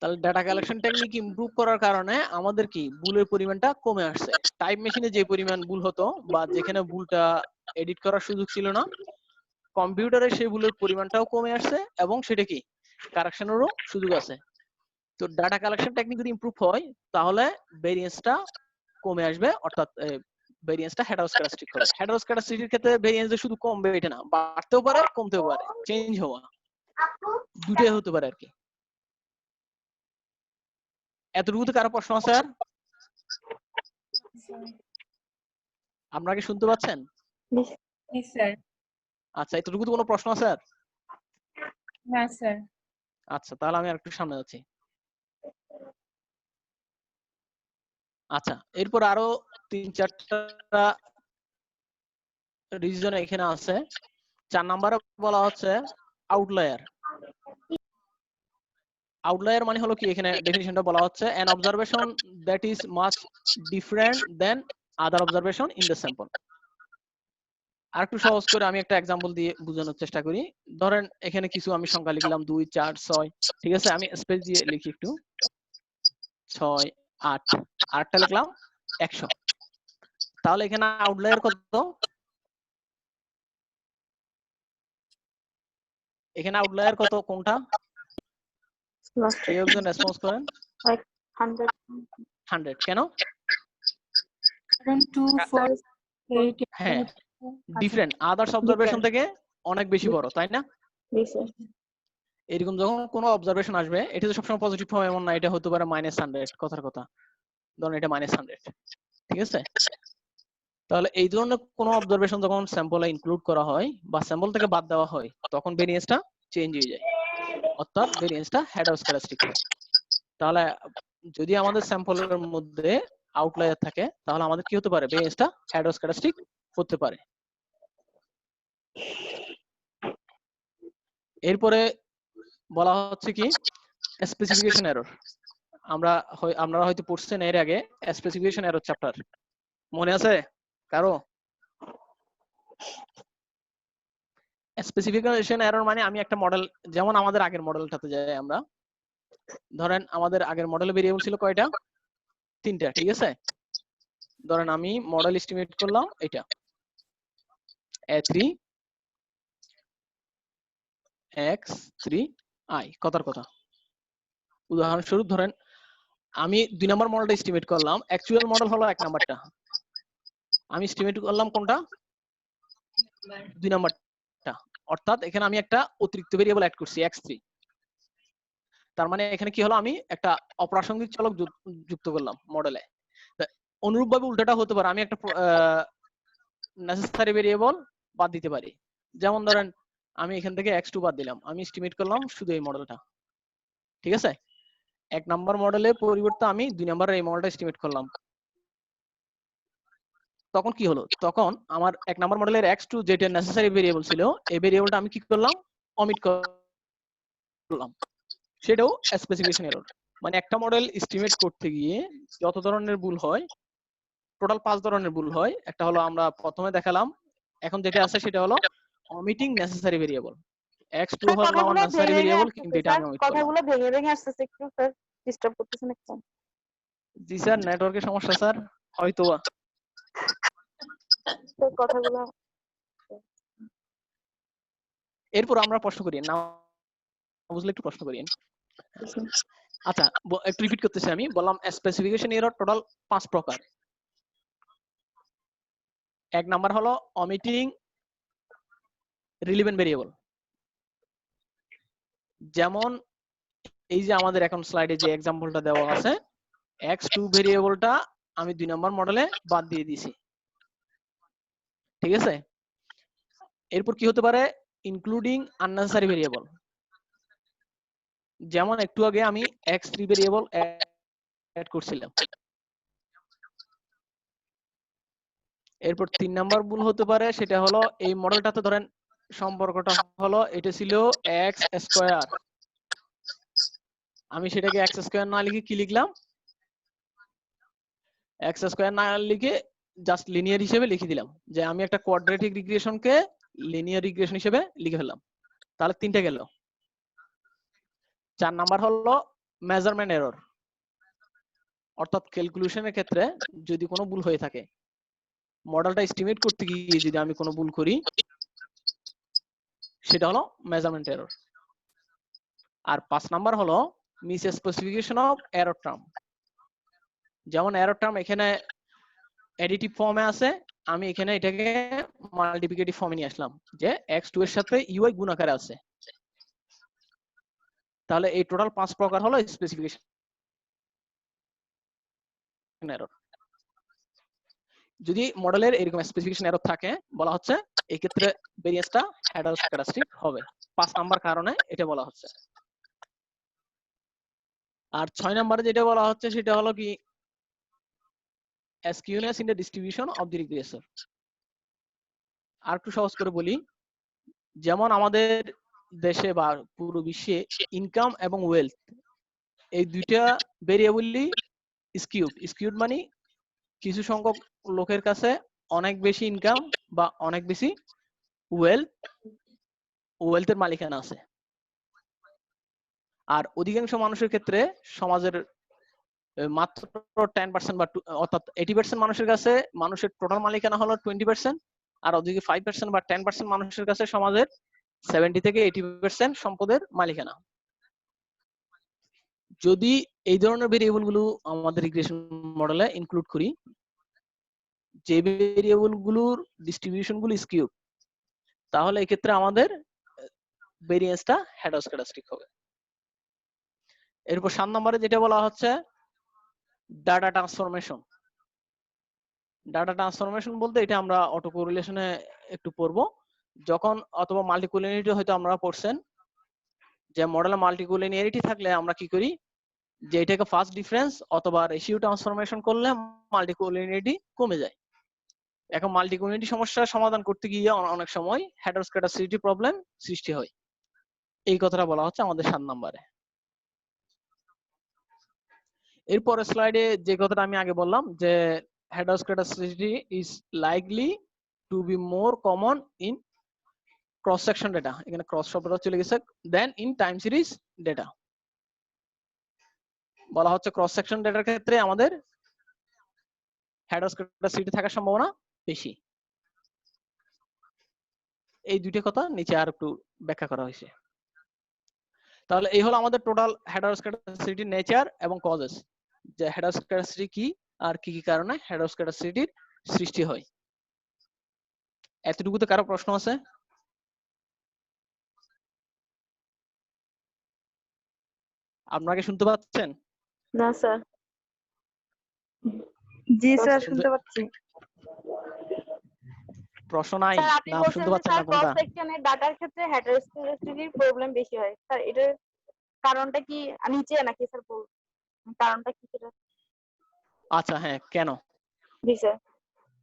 তাহলে ডাটা কালেকশন টেকনিক ইমপ্রুভ করার কারণে আমাদের কি ভুলের পরিমাণটা কমে আসছে। টাইপ মেশিনে যে পরিমাণ ভুল হতো বা যেখানে ভুলটা এডিট করার সুযোগ ছিল না, কম্পিউটারে সেই ভুলের পরিমাণটাও কমে আসছে এবং সেটা কি কারেকশনেরও সুযোগ আছে। তো ডাটা কালেকশন টেকনিক যদি ইমপ্রুভ হয় তাহলে ভেরিয়েন্সটা কমে আসবে, অর্থাৎ ভেরিয়েন্সটা হেটারোস্কেডাস্টিক হবে। হেটারোস্কেডাস্টিকের ক্ষেত্রে ভেরিয়েন্স শুধু কমবে এটা না, বাড়তেও পারে কমতেও পারে, চেঞ্জ হওয়া দুটোই হতে পারে আর কি। এতটুকুতে কারো প্রশ্ন আছে আর? আপনারা কি শুনতে পাচ্ছেন? জি স্যার। আচ্ছা, এতটুকুতে কোনো প্রশ্ন আছে আর? না স্যার। আচ্ছা, তাহলে আমি আরেকটু সামনে যাচ্ছি। আচ্ছা, এরপর আরো 3-4টা রিজন এখানে আছে। 4 নম্বরে বলা হচ্ছে আউটলায়ার। আউটলায়ার মানে হলো কি, এখানে ডেফিনিশনটা বলা হচ্ছে an observation that is much different than other observation in the sample। আর একটু সহজ করে আমি একটা এক্সাম্পল দিয়ে বোঝানোর চেষ্টা করি। ধরেন এখানে কিছু আমি সংখ্যা লিখলাম 2 4 6, ঠিক আছে, আমি স্পেস দিয়ে লিখি একটু 6 8, আরেকটা লিখলাম 100। তাহলে এখানে আউটলায়ার কত? এখানে আউটলায়ার কত কোনটা? কেউ একজন রেসপন্স করেন। 100 100 কেন? কারণ 2 4 8 হ্যাঁ, ডিফারেন্ট আদার্স অবজারভেশন থেকে অনেক বেশি বড়, তাই না? এরকম যখন কোনো অবজারভেশন আসবে, এটা তো সবসময় পজিটিভ হবে এমন না, এটা হতে পারে -100, কথার কথা, ধরুন এটা -100, ঠিক আছে। তাহলে এই ধরনের কোনো অবজারভেশন যখন স্যাম্পলে ইনক্লুড করা হয় বা স্যাম্পল থেকে বাদ দেওয়া হয়, তখন ভেরিয়েন্সটা চেঞ্জ হয়ে যায়, অর্থাৎ ভেরিয়েন্সটা হেটারোস্ক্যালাস্টিক হয়। তাহলে যদি আমাদের স্যাম্পলের মধ্যে আউটলায়ার থাকে, তাহলে আমাদের কি হতে পারে? ভেরিয়েন্সটা হেটারোস্ক্যালাস্টিক হতে পারে। এরপরে বলা হচ্ছে কি স্পেসিফিকেশন এরর। আপনারা হয়তো পড়ছেন এর আগে স্পেসিফিকেশন এরর চ্যাপ্টার, মনে আছে কারো? স্পেসিফিকেশন এরর মানে আমি একটা মডেল, যেমন আমাদের আগের মডেলটাতে যাই আমরা, ধরেন আমাদের আগের মডেলে ভেরিয়েবল ছিল কয়টা? 3টা, ঠিক আছে। ধরেন আমি মডেল এস্টিমেট করলাম এটা a3 x3i, কথার কথা। উদাহরণস্বরূপ ধরেন আমি 2 নম্বর মডেলটা এস্টিমেট করলাম, অ্যাকচুয়াল মডেল হলো 1 নাম্বারটা, আমি এস্টিমেট করলাম কোনটা? 2 নাম্বারটা। অর্থাৎ এখানে আমি একটা অতিরিক্ত ভেরিয়েবল অ্যাড করছি x3। তার মানে এখানে কি হলো? আমি একটা অপ্রাসঙ্গিক চলক যুক্ত করলাম মডেলে। অনুরূপভাবে উল্টাটা হতে পারে, আমি একটা নেসেসারি ভেরিয়েবল বাদ দিতে পারি। যেমন ধরেন আমি এখান থেকে x2 বাদ দিলাম, আমি এস্টিমেট করলাম শুধু এই মডেলটা, ঠিক আছে। 1 নাম্বার মডেলের পরিবর্তে আমি 2 নাম্বারের এই মডেলটা এস্টিমেট করলাম। তখন কি হলো? তখন আমার 1 নাম্বার মডেলের x2 যেটা নেসেসারি ভেরিয়েবল ছিল, এই ভেরিয়েবলটা আমি কি করলাম? অমিট করলাম। সেটাও স্পেসিফিকেশন এরর। মানে একটা মডেল এস্টিমেট করতে গিয়ে যত ধরনের ভুল হয়, টোটাল 5 ধরনের ভুল হয়। একটা হলো আমরা প্রথমে দেখালাম, এখন যেটা আছে সেটা হলো অমিটিং নেসেসারি ভেরিয়েবল। x2 হলো আমার নেসেসারি ভেরিয়েবল, কিন্তু এটা আমি অমিট করলাম। কথাগুলো ভেঙে ভেঙে আসতেছে, একটু স্যার ডিস্টার্ব করতেছেন একটু। জি স্যার, নেটওয়ার্কের সমস্যা স্যার, হয়তো। কথাগুলো এরপর আমরা প্রশ্ন করি, না বুঝলে একটু প্রশ্ন করি। আচ্ছা, একটু রিপিট করতেছি, আমি বললাম স্পেসিফিকেশন এরর টোটাল 5 প্রকার। 1 নাম্বার হলো অমিটিং রিলেভেন্ট ভেরিয়েবল। যেমন এই যে আমাদের এখন স্লাইডে যে এক্সাম্পলটা দেওয়া আছে, x2 ভেরিয়েবলটা আমি 2 নম্বর মডেলে বাদ দিয়ে দিয়েছি, ঠিক আছে। এরপর কি হতে পারে? Including unnecessary variable. যেমন একটু আগে আমি x3 ভেরিয়েবল অ্যাড করছিলাম। এরপর 3 নাম্বার ভুল হতে পারে, সেটা হলো এই মডেলটাতে ধরেন সম্পর্কটা হলো এটা ছিল x স্কয়ার, আমি সেটাকে x স্কয়ার না লিখে কি লিখলাম? x স্কয়ার না লিখে জাস্ট লিনিয়ার হিসেবে লিখে দিলাম, যে আমি একটা কোয়াড্রেটিক রিগ্রেশনকে লিনিয়ার রিগ্রেশন হিসেবে লিখে ফেললাম। তাহলে 3টা গেল। 4 নাম্বার হলো মেজারমেন্ট এরর, অর্থাৎ ক্যালকুলেশনের ক্ষেত্রে যদি কোনো ভুল হয়ে থাকে, মডেলটা এস্টিমেট করতে গিয়ে যদি আমি কোনো ভুল করি, সেটা হলো মেজারমেন্ট এরর। আর 5 নাম্বার হলো miss specification of error term. যেমন এরর টার্ম এখানে অ্যাডিটিভ ফর্মে আছে, আমি এখানে এটাকে মাল্টিপ্লিকেটিভ ফর্মে নিয়ে আসলাম, যে x2 এর সাথে ইউআই গুণ আকারে আছে। তাহলে এই টোটাল 5 প্রকার হলো স্পেসিফিকেশন এরর। যদি মডেলের এরকম স্পেসিফিকেশন এরর থাকে, বলা হচ্ছে এই ক্ষেত্রে ভেরিয়েন্সটা হেটারোস্ক্যালাস্টিক হবে। 5 নাম্বার কারণে এটা বলা হচ্ছে। আর 6 নম্বরে যেটা বলা হচ্ছে সেটা হলো কি skewness in the distribution of the regressor। আর একটু সহজ করে বলি, যেমন আমাদের দেশে বা পুরো বিশ্বে ইনকাম এবং ওয়েলথ এই দুইটা ভেরিয়েবলই স্কিউড মানে কিছু সংখ্যক লোকের কাছে অনেক বেশি ইনকাম বা অনেক বেশি ওয়েলথের মালিকানা আছে, আর অধিকাংশ মানুষের ক্ষেত্রে সমাজের মাত্র 10% বা অর্থাৎ 80% মানুষের কাছে মানুষের টোটাল মালিকানা হলো 20%, আর ওদিকে 5% বা 10% মানুষের কাছে সমাজের 70 থেকে 80% সম্পদের মালিকানা। যদি এই ধরনের ভেরিয়েবল গুলো আমাদের রিগ্রেশন মডেলে ইনক্লুড করি, যে ভেরিয়েবল গুলোর ডিস্ট্রিবিউশন গুলো স্কিউ, তাহলে এই ক্ষেত্রে আমাদের ভেরিয়েন্সটা হেটারোস্ক্যাটাস্টিক হবে। এরপর 7 নম্বরে যেটা বলা হচ্ছে ডাটা ট্রান্সফরমেশন। ডাটা ট্রান্সফরমেশন বলতে এটা আমরা অটো কোরিলেশনে একটু পড়বো, যখন অথবা মাল্টিকুলিনিটি হয়তো আমরা পড়ছেন যে মডেলে মাল্টিকুলিনিয়ারিটি থাকলে আমরা কি করি, যে এটাকে ফার্স্ট ডিফারেন্স অথবা রেশিও ট্রান্সফরমেশন করলে মাল্টিকুলিনিয়ারিটি কমে যায়। এখন মাল্টিকুলিনিটি সমস্যার সমাধান করতে গিয়ে অনেক সময় হেটারোস্ক্যাটাসিটি প্রবলেম সৃষ্টি হয়। এই কথাটা বলা হচ্ছে আমাদের 7 নম্বরে। এরপরের স্লাইডে যে কথাটা আমি আগে বললাম যে heteroscedasticity is likely to be more common in cross section data, এখানে ক্রস শব্দটা চলে গেছে, দেন ইন টাইম সিরিজ ডেটা। বলা হচ্ছে ক্রস সেকশন ডেটার ক্ষেত্রে আমাদের হেটারোস্ক্যাটাসিটি থাকার সম্ভাবনা বেশি। এই দুইটা কথা নিচে আর একটু ব্যাখ্যা করা হয়েছে। তাহলে এই হলো আমাদের টোটাল হেটারোস্ক্যাটাসিটি নেচার এবং কজেস, যে হেটারোস্ক্যাটাসিটি কি আর কি কি কারণে হেটারোস্ক্যাটাসিটির সৃষ্টি হয়। এতটুকুতে কারো প্রশ্ন আছে? আপনাকে শুনতে পাচ্ছেন? না স্যার। জি স্যার শুনতে পাচ্ছি। প্রশ্ন নাই স্যার আপনি না বলছেন শুনতে যে পাচ্ছেন স্যার না ক্রস কোনটা? সেকশনের ডাটার ক্ষেত্রে হেটারোস্ক্যাটাসিটির প্রবলেম বেশি হয় স্যার, এটার কারণটা কি নিচে নাকি স্যার কারণটা কি সেটা? আচ্ছা হ্যাঁ, কেন জি স্যার।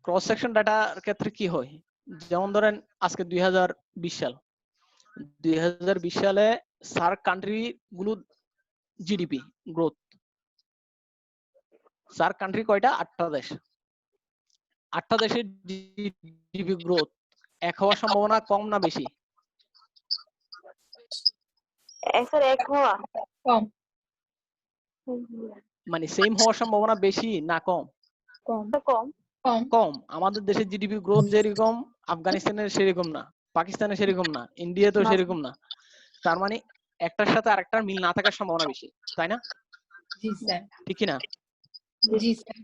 ক্রস সেকশন ডাটার ক্ষেত্রে কি হয়, যেমন ধরেন আজকে 2020 সাল, 2020 সালে সার্ক কান্ট্রি গুলো জিডিপি গ্রোথ, সার্ক কান্ট্রি কয়টা? 8টা দেশ। 8টা দেশের জিডিপি গ্রোথ এক হওয়ার সম্ভাবনা কম না বেশি? স্যার এক হওয়া কম মানে সেম হওয়ার সম্ভাবনা বেশি না কম? কম কম। কম কম। আমাদের দেশের জিডিপি গ্রোথ যেরকম আফগানিস্তানের সেরকম না, পাকিস্তানের সেরকম না, ইন্ডিয়াতেও সেরকম না। তার মানে একটার সাথে আরেকটার মিল না থাকার সম্ভাবনা বেশি, তাই না? জি স্যার। ঠিক কি না? জি স্যার।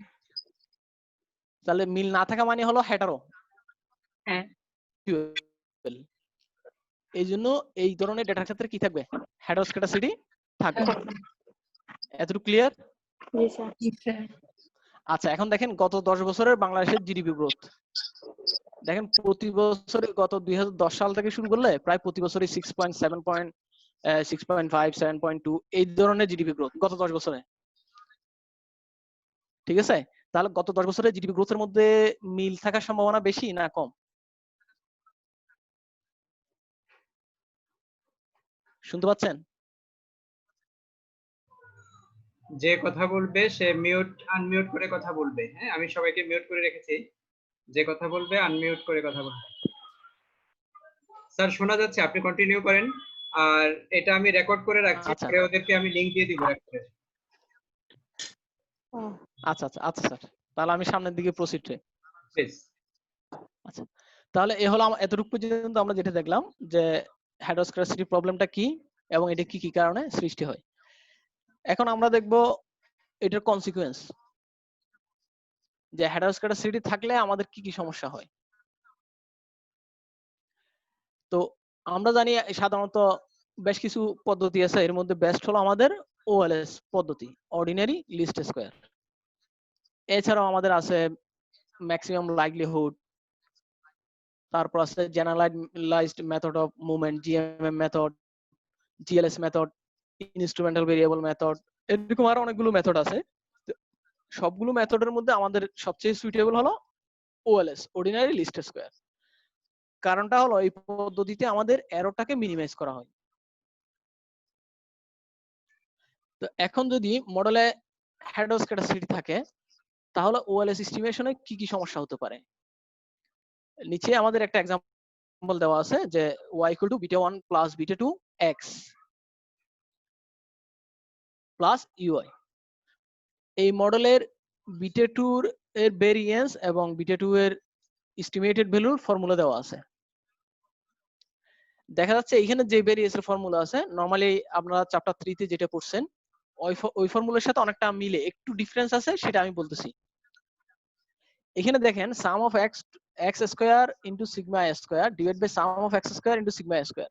তাহলে মিল না থাকা মানে হলো হেটারো। হ্যাঁ। এই জন্য এই ধরনের ডেটার ক্ষেত্রে কি থাকবে? হেটারোস্ক্যাটাসিটি থাকবে। এতটুকু ক্লিয়ার? জি স্যার। জি স্যার। আচ্ছা এখন দেখেন গত 10 বছরের বাংলাদেশের জিডিপি গ্রোথ দেখেন, প্রতি বছরে গত 2010 সাল থেকে শুরু করলে প্রায় প্রতি বছরই 6.7 6.5 7.2 এই ধরনের জিডিপি গ্রোথ গত 10 বছরে। ঠিক আছে, তাহলে গত 10 বছরের জিডিপি গ্রোথের মধ্যে মিল থাকার সম্ভাবনা বেশি না কম? শুনতে পাচ্ছেন? যে কথা বলবে সে মিউট আনমিউট করে কথা বলবে। হ্যাঁ, আমি সবাইকে মিউট করে রেখেছি, যে কথা বলবে আনমিউট করে কথা বলবে। স্যার শোনা যাচ্ছে, আপনি কন্টিনিউ করেন। আর এটা আমি রেকর্ড করে রাখছি, আচ্ছা পরে ওদেরকে আমি লিংক দিয়ে দিব। আচ্ছা আচ্ছা আচ্ছা স্যার, তাহলে আমি সামনের দিকে প্রসিড করি। প্লিজ। আচ্ছা, তাহলে এ হলো এতটুকু পর্যন্ত আমরা যেটা দেখলাম যে হেটারোস্ক্যাটাসিটি প্রবলেমটা কি এবং এটা কি কি কারণে সৃষ্টি হয়। এখন আমরা দেখব এটার কনসিকুয়েন্স, যে হেটারোস্ক্যাটাসিটি থাকলে আমাদের কি কি সমস্যা হয়। তো আমরা জানি সাধারণত বেশ কিছু পদ্ধতি আছে, এর মধ্যে বেস্ট হলো আমাদের ওএলএস পদ্ধতি, অর্ডিনারি লিস্ট স্কয়ার। এছাড়াও আমাদের আছে ম্যাক্সিমাম লাইকলিহুড, তারপর আছে generalised method of movement, GMm method, GLS method, instrumental variable method, এরকম আরো অনেকগুলো মেথড আছে। সবগুলো মেথডের মধ্যে আমাদের সবচেয়ে সুইটেবল হলো ওএলএস, অর্ডিনারি লিস্ট স্কয়ার। কারণটা হলো এই পদ্ধতিতে আমাদের এররটাকে মিনিমাইজ করা হয়। তো এখন যদি মডেলে হেড অফ স্ক্যাটারসিটি থাকে তাহলে ওএলএস এস্টিমেশনে কি কি সমস্যা হতে পারে? নিচে আমাদের একটা এক্সাম্পল দেওয়া আছে যে y = β1 + β2 x প্লাস ইউআই। এই মডেলের β2 এর ভেরিয়েন্স এবং β2 এর এস্টিমেটেড ভ্যালুর ফর্মুলা দেওয়া আছে। দেখা যাচ্ছে এখানে যে ভেরিয়েন্সের ফর্মুলা আছে নরমালি আপনারা চ্যাপ্টার 3 তে যেটা পড়ছেন ওই ফর্মুলার সাথে অনেকটা মিলে, একটু ডিফারেন্স আছে সেটা আমি বলতেছি। এখানে দেখেন sum of x square into sigma s square divide by sum of x square into sigma s square.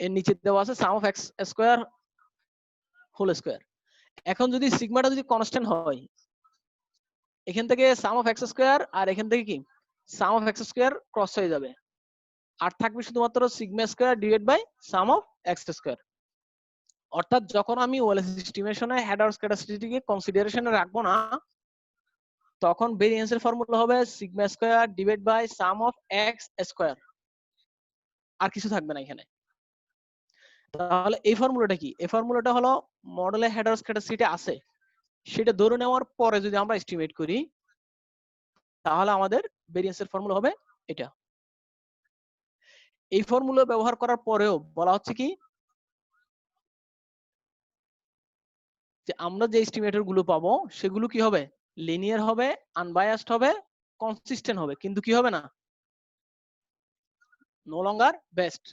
এর নিচে দেওয়া আছে sum of x square whole square. এখন যদি সিগমাটা যদি কনস্ট্যান্ট হয় এখান থেকে সাম অফ x স্কয়ার আর এখান থেকে কি sum of x square cross হয়ে যাবে, আর থাকবে শুধুমাত্র sigma square divide by sum of x square. অর্থাৎ যখন আমি ওএলএস এস্টিমেশনে হেড অফ স্ক্যাটারসিটিকে কনসিডারেশনে রাখবো না তখন ভেরিয়েন্সের ফর্মুলা হবে sigma square divide by sum of x square, আর কিছু থাকবে না এখানে। তাহলে এই ফর্মুলাটা কি? এই ফর্মুলাটা হলো মডেলে হেড অফ স্ক্যাটারসিটি আছে সেটা ধরে নেওয়ার পরে যদি আমরা এস্টিমেট করি তাহলে আমাদের ভেরিয়েন্সের ফর্মুলা হবে এটা। এই ফর্মুলা ব্যবহার করার পরেও বলা হচ্ছে কি যে আমরা যে এস্টিমেটর গুলো পাবো সেগুলো কি হবে? লিনিয়ার হবে, আনবায়াসড হবে, কনসিস্টেন্ট হবে, কিন্তু কি হবে না? নো লঙ্গার বেস্ট,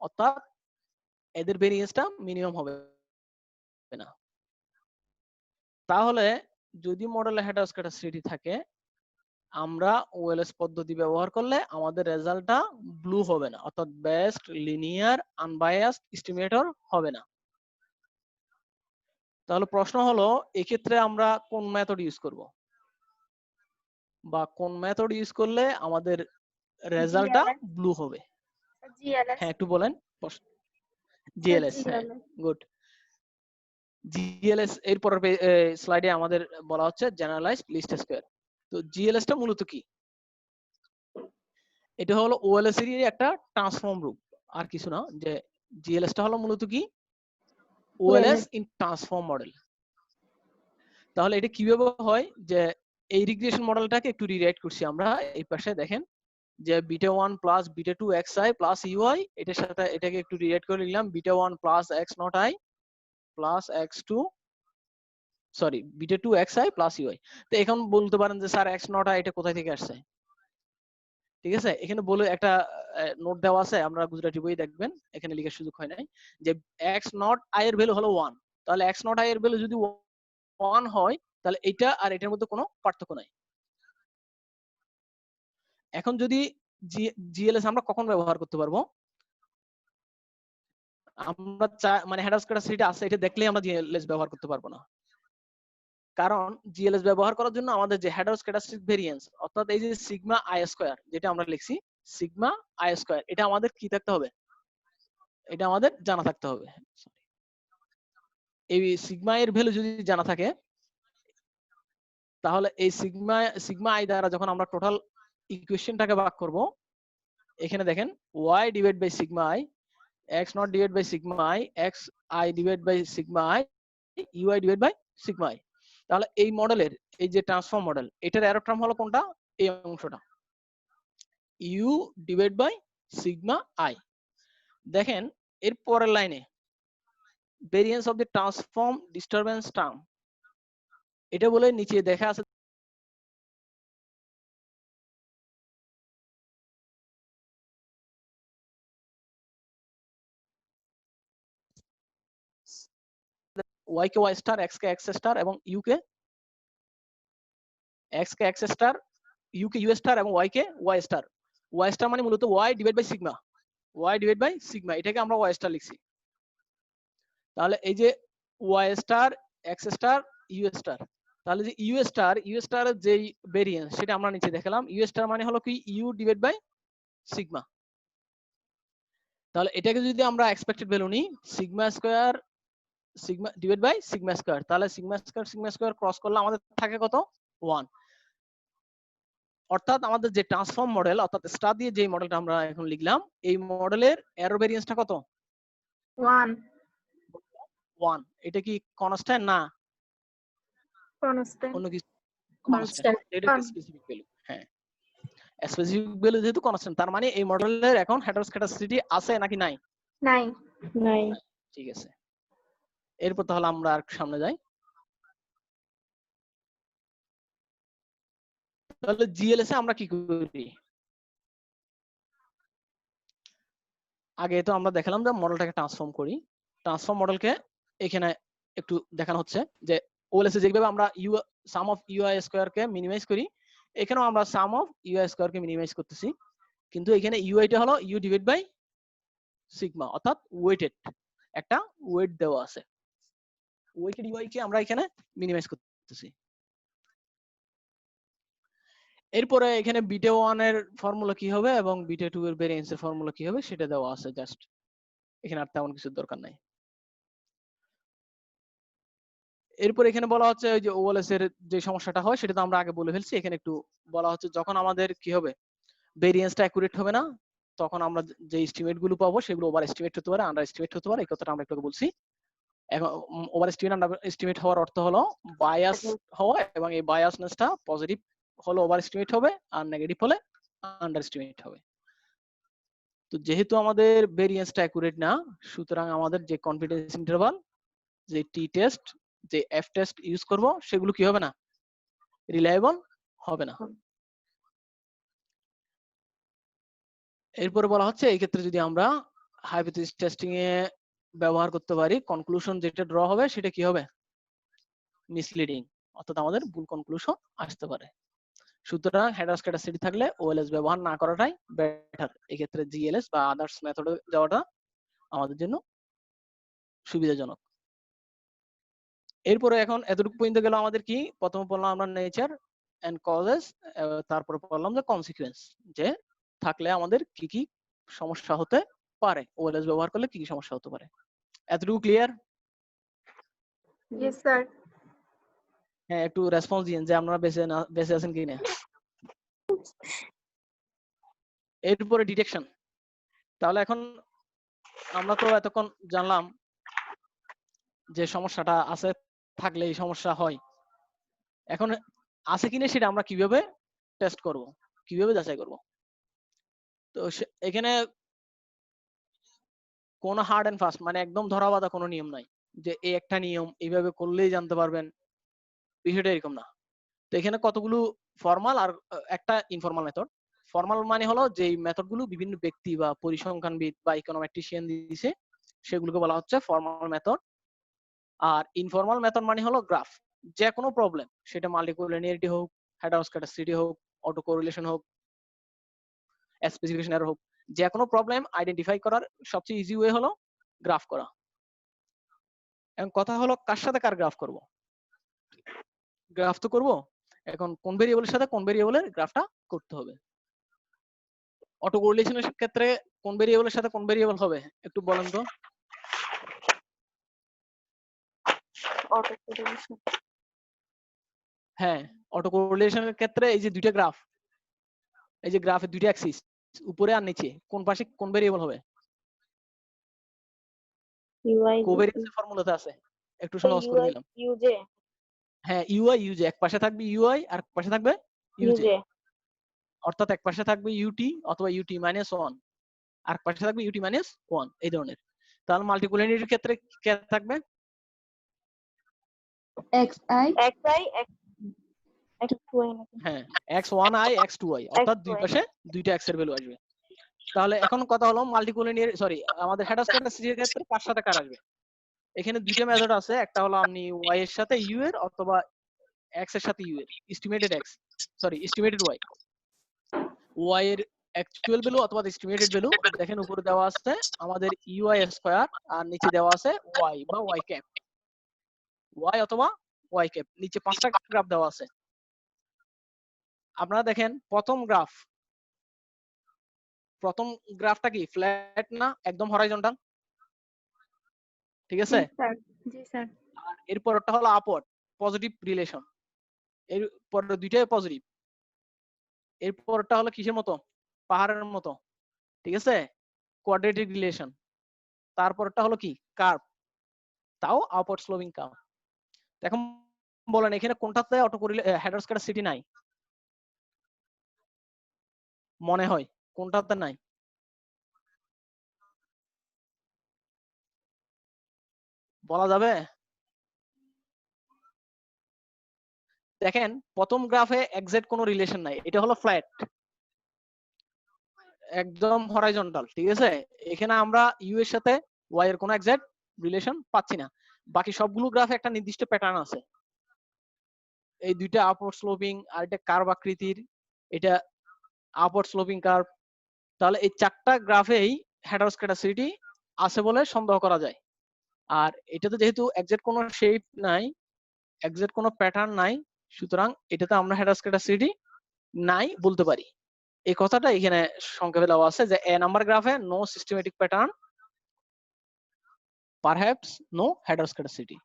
অর্থাৎ এদের ভেরিয়েন্সটা মিনিমাম হবে না। তাহলে যদি মডেলে হেড অফ স্ক্যাটারসিটি থাকে আমরা ওএলএস পদ্ধতি ব্যবহার করলে আমাদের রেজাল্টটা ব্লু হবে না, অর্থাৎ বেস্ট, লিনিয়ার, আনবায়াসড এস্টিমেটর হবে না। তাহলে প্রশ্ন হলো এক্ষেত্রে আমরা কোন মেথড ইউজ করব বা কোন মেথড ইউজ করলে আমাদের রেজাল্টটা ব্লু হবে? জিএলএস। হ্যাঁ একটু বলেন। জিএলএস, হ্যাঁ গুড। জিএলএস এর পরের স্লাইডে আমাদের বলা হচ্ছে জেনারেলাইজড লিস্ট স্কয়ার। তো জিএলএস টা মূলত কি? এটা হলো ওএলএস এর একটা ট্রান্সফর্ম রূপ, আর কিছু না। যে জিএলএস টা হলো মূলত কি? OLS in transform model. তাহলে এটা কিভাবে হয় যে এই রিগ্রেশন মডেলটাকে একটু রিরাইট করছি আমরা। এই পাশে দেখেন যে β1 প্লাস β2 xi প্লাস ইউআই, এটার সাথে এটাকে একটু রিরাইট করে নিলাম β1 plus x0i plus x2 sorry β2 xi plus u i. তো এখন বলতে পারেন যে স্যার x0i এটা কোথায় থেকে আসছে? ঠিক আছে, এখানে বলে একটা নোট দেওয়া আছে, আমরা গুজরাটি বই দেখবেন, এখানে লেখার সুযোগ হয় নাই যে x0i এর ভ্যালু হলো 1। তাহলে x0i এর ভ্যালু যদি 1 হয় তাহলে এটা আর এটার মধ্যে কোনো পার্থক্য নাই। এখন যদি জিএলএস আমরা কখন ব্যবহার করতে পারবো? আমরা মানে হেড অফ স্ক্যাটারসিটি আছে এটা দেখলেই আমরা জিএলএস ব্যবহার করতে পারবো না। কারণ জিএলএস ব্যবহার করার জন্য আমাদের যে হেড অফ স্ক্যাটারসিটিক ভেরিয়েন্স অর্থাৎ এই যে সিগমা আই স্কয়ার যেটা আমরা লিখছি সিগমা আই স্কয়ার, এটা আমাদের কি থাকতে হবে? এটা আমাদের জানা থাকতে হবে। এই সিগমা এর ভ্যালু যদি জানা থাকে তাহলে এই সিগমা আই দ্বারা যখন আমরা টোটাল ইকুয়েশনটাকে ভাগ করব, এখানে দেখেন y divide by sigma i, x not divide by sigma i, x i divide by sigma i, ui divide by sigma i. তাহলে এই মডেলের এই যে ট্রান্সফর্ম মডেল এটার অ্যারো টার্ম হলো কোনটা? এই অংশটা u divide by sigma i. দেখেন এর পরের লাইনে variance of the transform disturbance term, এটা বলে নিচে দেখা আছে y কে y স্টার, x কে x স্টার এবং u কে x কে x স্টার, u কে u স্টার এবং y কে y স্টার। y স্টার মানে মূলত y divide by sigma, y divide by sigma, এটাকে আমরা y স্টার লিখছি। তাহলে এই যে y star, x star, u star, তাহলে যে u স্টার এর যে ভেরিয়েন্স সেটা আমরা নিচে দেখালাম। u স্টার মানে হলো কি u ডিভাইড বাই সিগমা। তাহলে এটাকে যদি আমরা এক্সপেক্টেড ভ্যালু নিই sigma square sigma divide by sigma square, তাহলে সিগমা স্কয়ার ক্রস করলে আমাদের থাকে কত? 1। অর্থাৎ আমাদের যে ট্রান্সফর্ম মডেল অর্থাৎ স্টার দিয়ে যে মডেলটা আমরা এখন লিখলাম এই মডেলের এরর ভেরিয়েন্সটা কত? 1 1, এটা কি কনস্ট্যান্ট না constant অন্য কিছু? Constant, Constant. এটা একটা স্পেসিফিক ভ্যালু। হ্যাঁ, স্পেসিফিক ভ্যালু যেহেতু কনস্ট্যান্ট, তার মানে এই মডেলের এখন হেটারোস্ক্যাটাসিটি আছে নাকি নাই? 9 9. ঠিক আছে, এরপর তাহলে আমরা আর সামনে যাই। তাহলে জিএলএস এ আমরা কি করি? আগে তো আমরা দেখালাম যে মডেলটাকে ট্রান্সফর্ম করি। ট্রান্সফর্ম মডেলকে এখানে একটু দেখানো হচ্ছে যে ওএলএস এ যেভাবে আমরা সাম অফ ইউআই স্কয়ার কে মিনিমাইজ করি, এখানেও আমরা সাম অফ ইউআই স্কয়ার কে মিনিমাইজ করতেছি, কিন্তু এখানে ইউআইটা হলো ইউ ডিভাইড বাই সিগমা, অর্থাৎ ওয়েটেড একটা ওয়েট দেওয়া আছে, ওয়েটেড ইউআই কে আমরা এখানে মিনিমাইজ করতেছি। এরপরে এখানে বিটা 1 এর ফর্মুলা কি হবে এবং বিটা 2 এর ভেরিয়েন্স এর ফর্মুলা কি হবে সেটা দেওয়া আছে, জাস্ট এখানে আর তেমন কিছু দরকার নাই। এরপর এখানে বলা হচ্ছে ওই যে ওএলএস এর যে সমস্যাটা হয় সেটা তো আমরা আগে বলে ফেলছি, এখানে একটু বলা হচ্ছে যখন আমাদের কি হবে ভেরিয়েন্সটা অ্যাকুরেট হবে না, তখন আমরা যে এস্টিমেট গুলো পাবো সেগুলো ওভার এস্টিমেট হতে পারে, আন্ডার এস্টিমেট হতে পারে, এই কথাটা আমরা একটু আগে বলছি। এখন ওভার এস্টিমেট আন্ডার এস্টিমেট হওয়ার অর্থ হলো বায়াস হওয়া, এবং এই বায়াসনেসটা পজিটিভ হলে ওভার এস্টিমেট হবে আর নেগেটিভ হলে আন্ডার এস্টিমেট হবে। তো যেহেতু আমাদের ভেরিয়েন্সটা অ্যাকুরেট না, সুতরাং আমাদের যে কনফিডেন্স ইন্টারভাল, যে টি টেস্ট, যে এফ টেস্ট ইউজ করব সেগুলো কি হবে না, রিলায়েবল হবে না। এরপরে বলা হচ্ছে এই ক্ষেত্রে যদি আমরা হাইপোথিসিস টেস্টিং এ ব্যবহার করতে পারি, কনক্লুশন যেটা ড্র হবে সেটা কি হবে, মিসলিডিং, অর্থাৎ আমাদের ভুল কনক্লুশন আসতে পারে। সুতরাং হেটারোস্ক্যাটাসিটি থাকলে ওএলএস ব্যবহার না করাটাই বেটার, এই ক্ষেত্রে জিএলএস বা আদার্স মেথডে যাওয়াটা আমাদের জন্য সুবিধাজনক। এরপরে এখন এতটুকু পর্যন্ত গেল আমাদের কি, প্রথমে পড়লাম আমরা নেচার এন্ড কজেস, তারপরে পড়লাম যে কনসিকুয়েন্স, যে থাকলে আমাদের কি কি সমস্যা হতে পারে, ওএলএস ব্যবহার করলে কি কি সমস্যা হতে পারে। এতটুকু ক্লিয়ার? yes sir হ্যাঁ, একটু রেসপন্স দিন যে আপনারা বেঁচে আছেন কিনা। এরপরে ডিটেকশন। তাহলে এখন আমরা তো এতক্ষণ জানলাম যে সমস্যাটা আছে, থাকলে এই সমস্যা হয়, এখন আছে কিনা সেটা আমরা কিভাবে টেস্ট করব, কিভাবে যাচাই করব। তো এখানে কোনো হার্ড এন্ড ফাস্ট মানে একদম ধরা বাঁধা কোনো নিয়ম নাই যে এই একটা নিয়ম এইভাবে করলেই জানতে পারবেন, বিষয়টা এরকম না। তো এখানে কতগুলো ফর্মাল আর একটা ইনফর্মাল মেথড। ফর্মাল মানে হলো যে মেথড গুলো বিভিন্ন ব্যক্তি বা পরিসংখ্যানবিদ বা ইকোনোমেট্রিশিয়ান দিয়েছে, সেগুলোকে বলা হচ্ছে ফর্মাল মেথড। আর ইনফর্মাল মেথড মানে হলো গ্রাফ, যে কোনো প্রবলেম, সেটা মাল্টিকোলিনিয়ারিটি হোক, হেটারোস্ক্যাটাসিটি হোক, অটো কোরিলেশন হোক, স্পেসিফিকেশন এরর হোক, যে কোনো প্রবলেম আইডেন্টিফাই করার সবচেয়ে ইজি ওয়ে হলো গ্রাফ করা। এখন কথা হলো কার সাথে কার গ্রাফ করব, গ্রাফ তো করব, এখন কোন ভেরিয়েবলের সাথে কোন ভেরিয়েবলের গ্রাফটা করতে হবে। অটো কোরিলেশনের ক্ষেত্রে কোন ভেরিয়েবলের সাথে কোন ভেরিয়েবল হবে একটু বলেন তো। auto correlation হ্যাঁ, অটো কোরিলেশনের ক্ষেত্রে এই যে দুইটা গ্রাফ, এই যে গ্রাফের দুইটা অ্যাক্সিস উপরে আর নিচে, কোন পাশে কোন ভেরিয়েবল হবে, ui কোভেরিয়েন্সের ফর্মুলাতে আছে, একটু সহজ করে দিলাম। uj হ্যাঁ, ইউআই ইউজে, এক পাশে থাকবে ইউআই আর এক পাশে থাকবে ইউজে, uj অর্থাৎ এক পাশে থাকবে ইউটি অথবা ইউটি মাইনাস 1 আর এক পাশে থাকবে ইউটি মাইনাস 1, এই ধরনের। তাহলে মাল্টিকোলিনিয়ারিটির ক্ষেত্রে কি থাকবে, xi xi x2i নাকি হ্যাঁ x1i x2i, অর্থাৎ দুই পাশে দুইটা x এর ভ্যালু আসবে। তাহলে এখন কথা হলো মাল্টিকোলিনিয়ার সরি আমাদের হেটারোস্ক্যাটাসিটির ক্ষেত্রে কার সাথে কার আসবে। এখানে দুইটা মেথড আছে, একটা হলো আপনি y এর সাথে u এর অথবা x এর সাথে u এর, estimated x sorry estimated y এর অ্যাকচুয়াল ভ্যালু অথবা এস্টিমেটেড ভ্যালু। দেখেন উপরে দেওয়া আছে আমাদের ইউআই স্কয়ার আর নিচে দেওয়া আছে y বা y ক্যাপ, y অথবা y ক্যাপ, নিচে 5টা গ্রাফ দেওয়া আছে। আপনারা দেখেন প্রথম গ্রাফটা কি ফ্ল্যাট না, একদম হরাইজন্টাল, ঠিক আছে। জি স্যার আর এরপরটা হলো আপওয়ার্ড পজিটিভ রিলেশন, এর পর দুইটাই পজিটিভ। এরপরটা হলো কিসের মতো, পাহাড়ের মতো, ঠিক আছে, কোয়াড্রেটিক রিলেশন। তারপরটা হলো কি কার্ভ, তাও আপওয়ার্ড স্লোপিং কার্ভ। এখন বলেন এখানে কোনটাতে অটো হেটারোস্কেডাসিটি নাই মনে হয়, কোনটাতে নাই? বলা যাবে? দেখেন প্রথম গ্রাফে এক্সাক্ট কোনো রিলেশন নাই, এটা হলো ফ্ল্যাট একদম হরাইজন্টাল, ঠিক আছে? এখানে আমরা ইউ এর সাথে ওয়াই এর কোনো এক্সাক্ট রিলেশন পাচ্ছি না। বাকি সবগুলো গ্রাফে একটা নির্দিষ্ট প্যাটার্ন আছে, এই দুইটা আপওয়ার্ড স্লোপিং আর এটা কার্ভ আকৃতির, এটা আপওয়ার্ড স্লোপিং কার্ভ। তাহলে এই চারটা গ্রাফেই হেটারোস্কেডাসিটি আছে বলে সন্দেহ করা যায়। আর এটাতে যেহেতু এক্সাক্ট কোনো শেপ নাই, এক্সাক্ট কোনো প্যাটার্ন নাই, সুতরাং এটাতে আমরা হেটারোস্কেডাসিটি নাই বলতে পারি। এই কথাটা এখানে সংক্ষেপে দেওয়া আছে যে এ নাম্বার গ্রাফে no systematic pattern, perhaps no heteroscedasticity.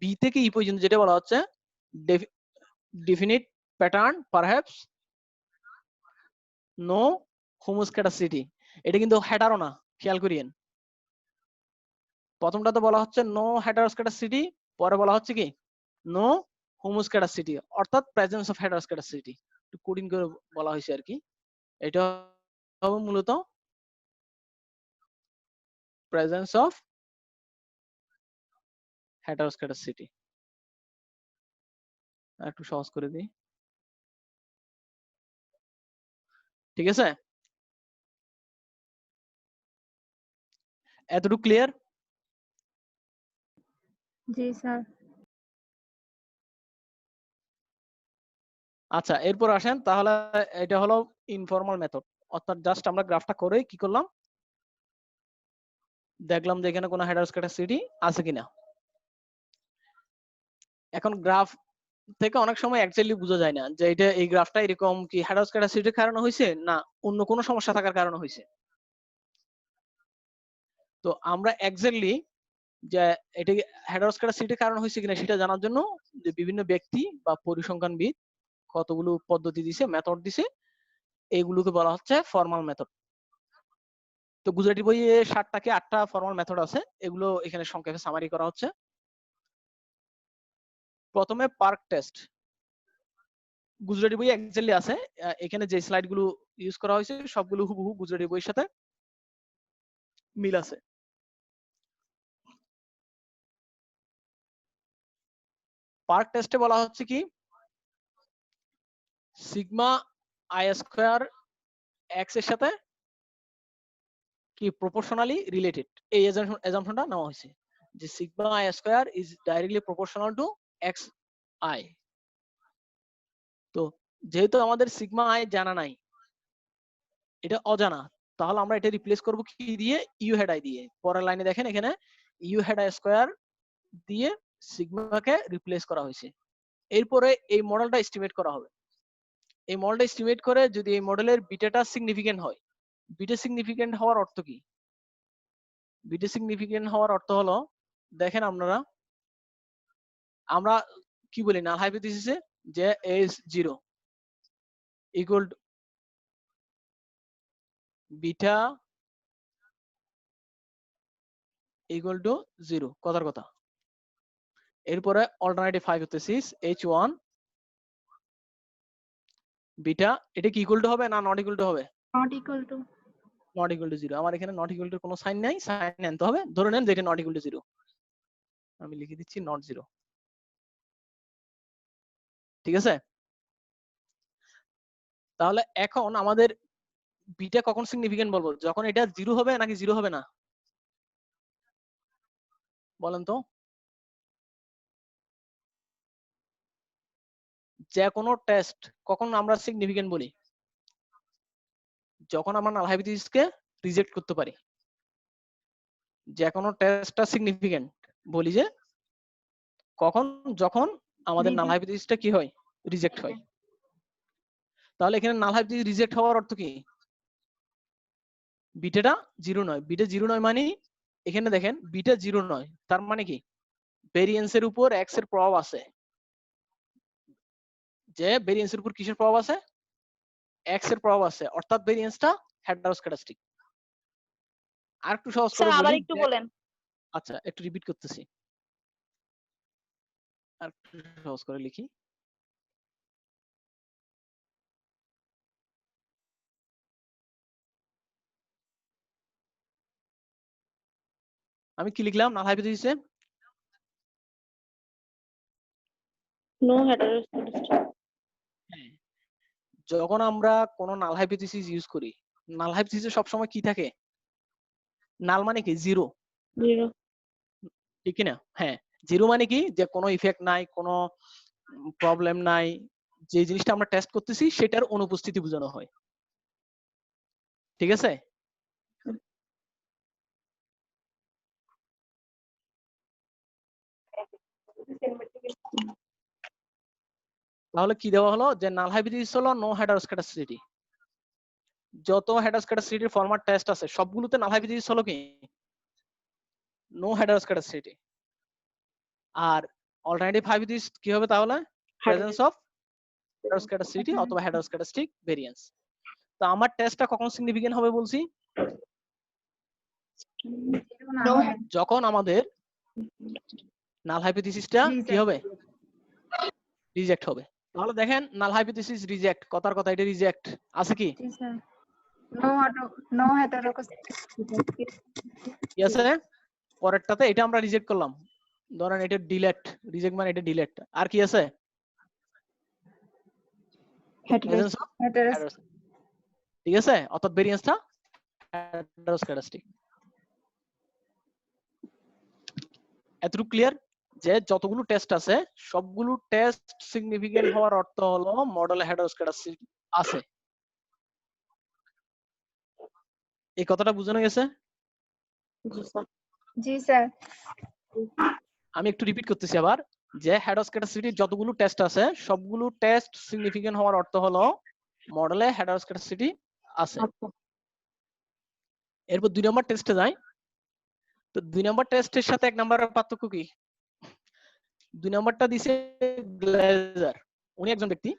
B থেকে ই পর্যন্ত যেটা বলা হচ্ছে definite pattern, perhaps no homoscedasticity, এটা কিন্তু হেটারো না, খেয়াল করিয়েন। প্রথমটাতে বলা হচ্ছে নো হেটারোস্কেডাসিটি, পরে বলা হচ্ছে কি নো হোমোস্কেডাসিটি, অর্থাৎ প্রেজেন্স অফ হেটারোস্কেডাসিটি, একটু কোডিং করে বলা হয়েছে আর কি। এটা হবে মূলত প্রেজেন্স অফ হেটারোস্কেডাসিটি। একটু সহজ করে দিই, ঠিক আছে? এতটুকু ক্লিয়ার? জি স্যার। আচ্ছা এরপর আসেন তাহলে, এটা হলো ইনফর্মাল মেথড, অর্থাৎ জাস্ট আমরা গ্রাফটা করে কি করলাম, দেখলাম যে এখানে কোনো হেটারোস্কেডাসিটি আছে কিনা। এখন গ্রাফ থেকে অনেক সময় অ্যাকচুয়ালি বোঝা যায় না যে এটা এই গ্রাফটা এরকম কি হেটারোস্কেডাসিটির কারণে হয়েছে না অন্য কোনো সমস্যা থাকার কারণে হয়েছে। তো আমরা এক্স্যাক্টলি যে এটা হেটারোস্কেডাসিটির কারণে হয়েছে কিনা সেটা জানার জন্য যে বিভিন্ন ব্যক্তি বা পরিসংখ্যানবিদ কতগুলো পদ্ধতি দিছে, মেথড দিছে, এইগুলোকে বলা হচ্ছে ফর্মাল মেথড। তো গুজরাটি বইয়ে 7 থেকে 8টা ফর্মাল মেথড আছে, এগুলো এখানে সংক্ষেপে সামারি করা হচ্ছে। প্রথমে পার্ক টেস্ট, গুজরাটি বই এক্স্যাক্টলি আছে, এখানে যে স্লাইড গুলো ইউজ করা হয়েছে সবগুলো হুবহু গুজরাটি বইয়ের সাথে মিল আছে। পার্ক টেস্টে বলা হচ্ছে কি সিগমা আই স্কয়ার এক্স এর সাথে কি প্রপোর্শনালি রিলেটেড, এই অ্যাজাম্পশনটা নেওয়া হয়েছে যে sigma i square is directly proportional to x I. তো যেহেতু আমাদের সিগমা আই জানা নাই, এটা অজানা, তাহলে আমরা এটা রিপ্লেস করব কি দিয়ে, ইউ হেড আই দিয়ে। পরের লাইনে দেখেন এখানে ইউ হেড আই স্কয়ার দিয়ে সিগমাকে রিপ্লেস করা হয়েছে। এরপরে এই মডেলটা এস্টিমেট করা হবে। এই মডেলটা এস্টিমেট করে যদি এই মডেলের বিটাটা সিগনিফিকেন্ট হয়, বিটা সিগনিফিকেন্ট হওয়ার অর্থ কি? বিটা সিগনিফিকেন্ট হওয়ার অর্থ হলো, দেখেন আপনারা আমরা কি বলি নাল হাইপোথিসিসে যে S 0 equal to beta equal to 0, কথার কথা। এরপরে অল্টারনেটিভ হাইপোথিসিস H1 বিটা, এটা কি ইকুয়াল টু হবে না নট ইকুয়াল টু হবে? Not equal to. Not equal to 0। আমার এখানে নট ইকুয়াল টু কোনো সাইন নাই, সাইন আনতে হবে। ধরে নেন যে এটা নট ইকুয়াল টু 0, আমি লিখে দিচ্ছি নট 0, ঠিক আছে? তাহলে এখন আমাদের বিটা কখন সিগনিফিকেন্ট বলবো, যখন এটা 0 হবে নাকি 0 হবে না? বলেন তো। যে কোনো টেস্ট কখন আমরা সিগনিফিকেন্ট বলি, যখন আমরা নাল হাইপোথিসিসকে রিজেক্ট করতে পারি। যে কোনো টেস্টটা সিগনিফিকেন্ট বলি যে কখন, যখন আমাদের নাল হাইপোথিসিসটা কি হয়, রিজেক্ট হয়। তাহলে এখানে নাল হাইপোথিসিস রিজেক্ট হওয়ার অর্থ কি? বিটাটা 0 নয়। বিটা 0 নয় মানে এখানে দেখেন বিটা 0 নয়, তার মানে কি ভেরিয়েন্সের উপর এক্স এর প্রভাব আছে। যে ভেরিয়েন্সের উপর কিসের প্রভাব আছে, এক্স এর প্রভাব আছে, অর্থাৎ ভেরিয়েন্সটা হেটারোস্কেডাস্টিক। আর একটু সহজ স্যার করে আবার বলি একটু বলেন। আচ্ছা একটু রিপিট করতেছি, আর একটু সহজ করে লিখি। আমি কি লিখলাম নাল হাইপোথিসিসে? নো হেটারোস্কেডাস্টিক। হ্যাঁ, যখন আমরা কোন নাল হাইপোথিসিস ইউজ করি, নাল হাইপোথিসিসে সব সময় কি থাকে? নাল মানে কি? Zero, zero. ঠিক কি না? হ্যাঁ, জিরো মানে কি? যে কোনো ইফেক্ট নাই, কোনো প্রবলেম নাই, যে জিনিসটা আমরা টেস্ট করতেছি সেটার অনুপস্থিতি বোঝানো হয়। ঠিক আছে? তাহলে কি দেওয়া হলো যে নাল হাইপোথিসিস হলো নো হেটারোস্কেডাসিটি। যত হেটারোস্কেডাসিটির ফরমাট টেস্ট আছে সবগুলোতে নাল হাইপোথিসিস হলো কি? নো হেটারোস্কেডাসিটি। আর অল্টারনেটিভ হাইপোথিসিস কি হবে তাহলে? প্রেজেন্স অফ হেটারোস্কেডাসিটি অথবা হেটারোস্কেডাস্টিক ভেরিয়েন্স। তো আমার টেস্টটা কখন সিগনিফিকেন্ট হবে বলছি? যখন আমাদের নাল হাইপোথিসিসটা কি হবে? রিজেক্ট হবে। তাহলে দেখেন নাল হাইপোথিসিস রিজেক্ট, কথার কথা এটা রিজেক্ট আছে কি? জি স্যার। নো হেটারোস্কেডাস্টিক। কি আছে? পরেরটাতে এটা আমরা রিজেক্ট করলাম, ধরেন এটা ডিলেট, রিজেক্ট মানে এটা ডিলেট। আর কি আছে? Presence of heteroscedastic. ঠিক আছে, অর্থাৎ ভেরিয়েন্সটা হেটারোস্কেডাস্টিক। এতটুকু ক্লিয়ার যে যতগুলো টেস্ট আছে সবগুলো টেস্ট সিগনিফিকেন্ট হওয়ার অর্থ হলো মডেল হেটারোস্কেডাস্টিক আছে। এই কথাটা বোঝানো গেছে? জি স্যার। আমি একটু রিপিট করতেছি আবার, যে হেটারোস্কেডাসিটির যতগুলো টেস্ট আছে সবগুলো টেস্ট সিগনিফিকেন্ট হওয়ার অর্থ হলো মডেলে হেটারোস্কেডাসিটি আছে। এরপর 2 নম্বর টেস্টে যাই। তো 2 নম্বর টেস্টের সাথে 1 নম্বরের পার্থক্য কি? 2 নম্বরটা দিছে গ্লেজার, উনি একজন ব্যক্তি,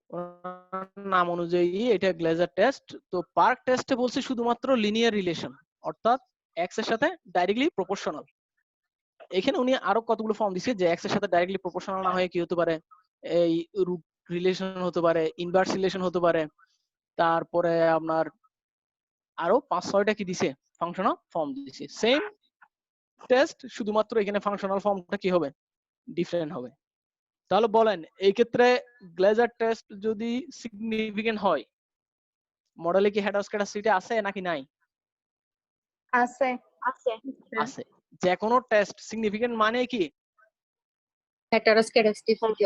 ওনার নাম অনুযায়ী এটা গ্লেজার টেস্ট। তো পার্ক টেস্টে বলছে শুধুমাত্র লিনিয়ার রিলেশন, অর্থাৎ এক্স এর সাথে ডাইরেক্টলি প্রপোর্শনাল। এখানে উনি আরো কতগুলো ফর্ম দিছে যে এক্স এর সাথে ডাইরেক্টলি প্রপোর্শনাল না হয়ে কি হতে পারে, এই রুট রিলেশন হতে পারে, ইনভার্স রিলেশন হতে পারে, তারপরে আপনার আরো 5-6টা কি দিছে ফাংশনাল ফর্ম দিছে। সেম টেস্ট, শুধুমাত্র এখানে ফাংশনাল ফর্মটা কি হবে? ডিফারেন্ট হবে। তাহলে বলেন এই ক্ষেত্রে গ্লেজার টেস্ট যদি সিগনিফিকেন্ট হয়, মডেলে কি হেটারোস্কেডাসিটি আছে নাকি নাই? আছে। আছে। যে কোনো টেস্ট সিগনিফিকেন্ট মানে কি? হেটারোস্কেডাস্টিসিটি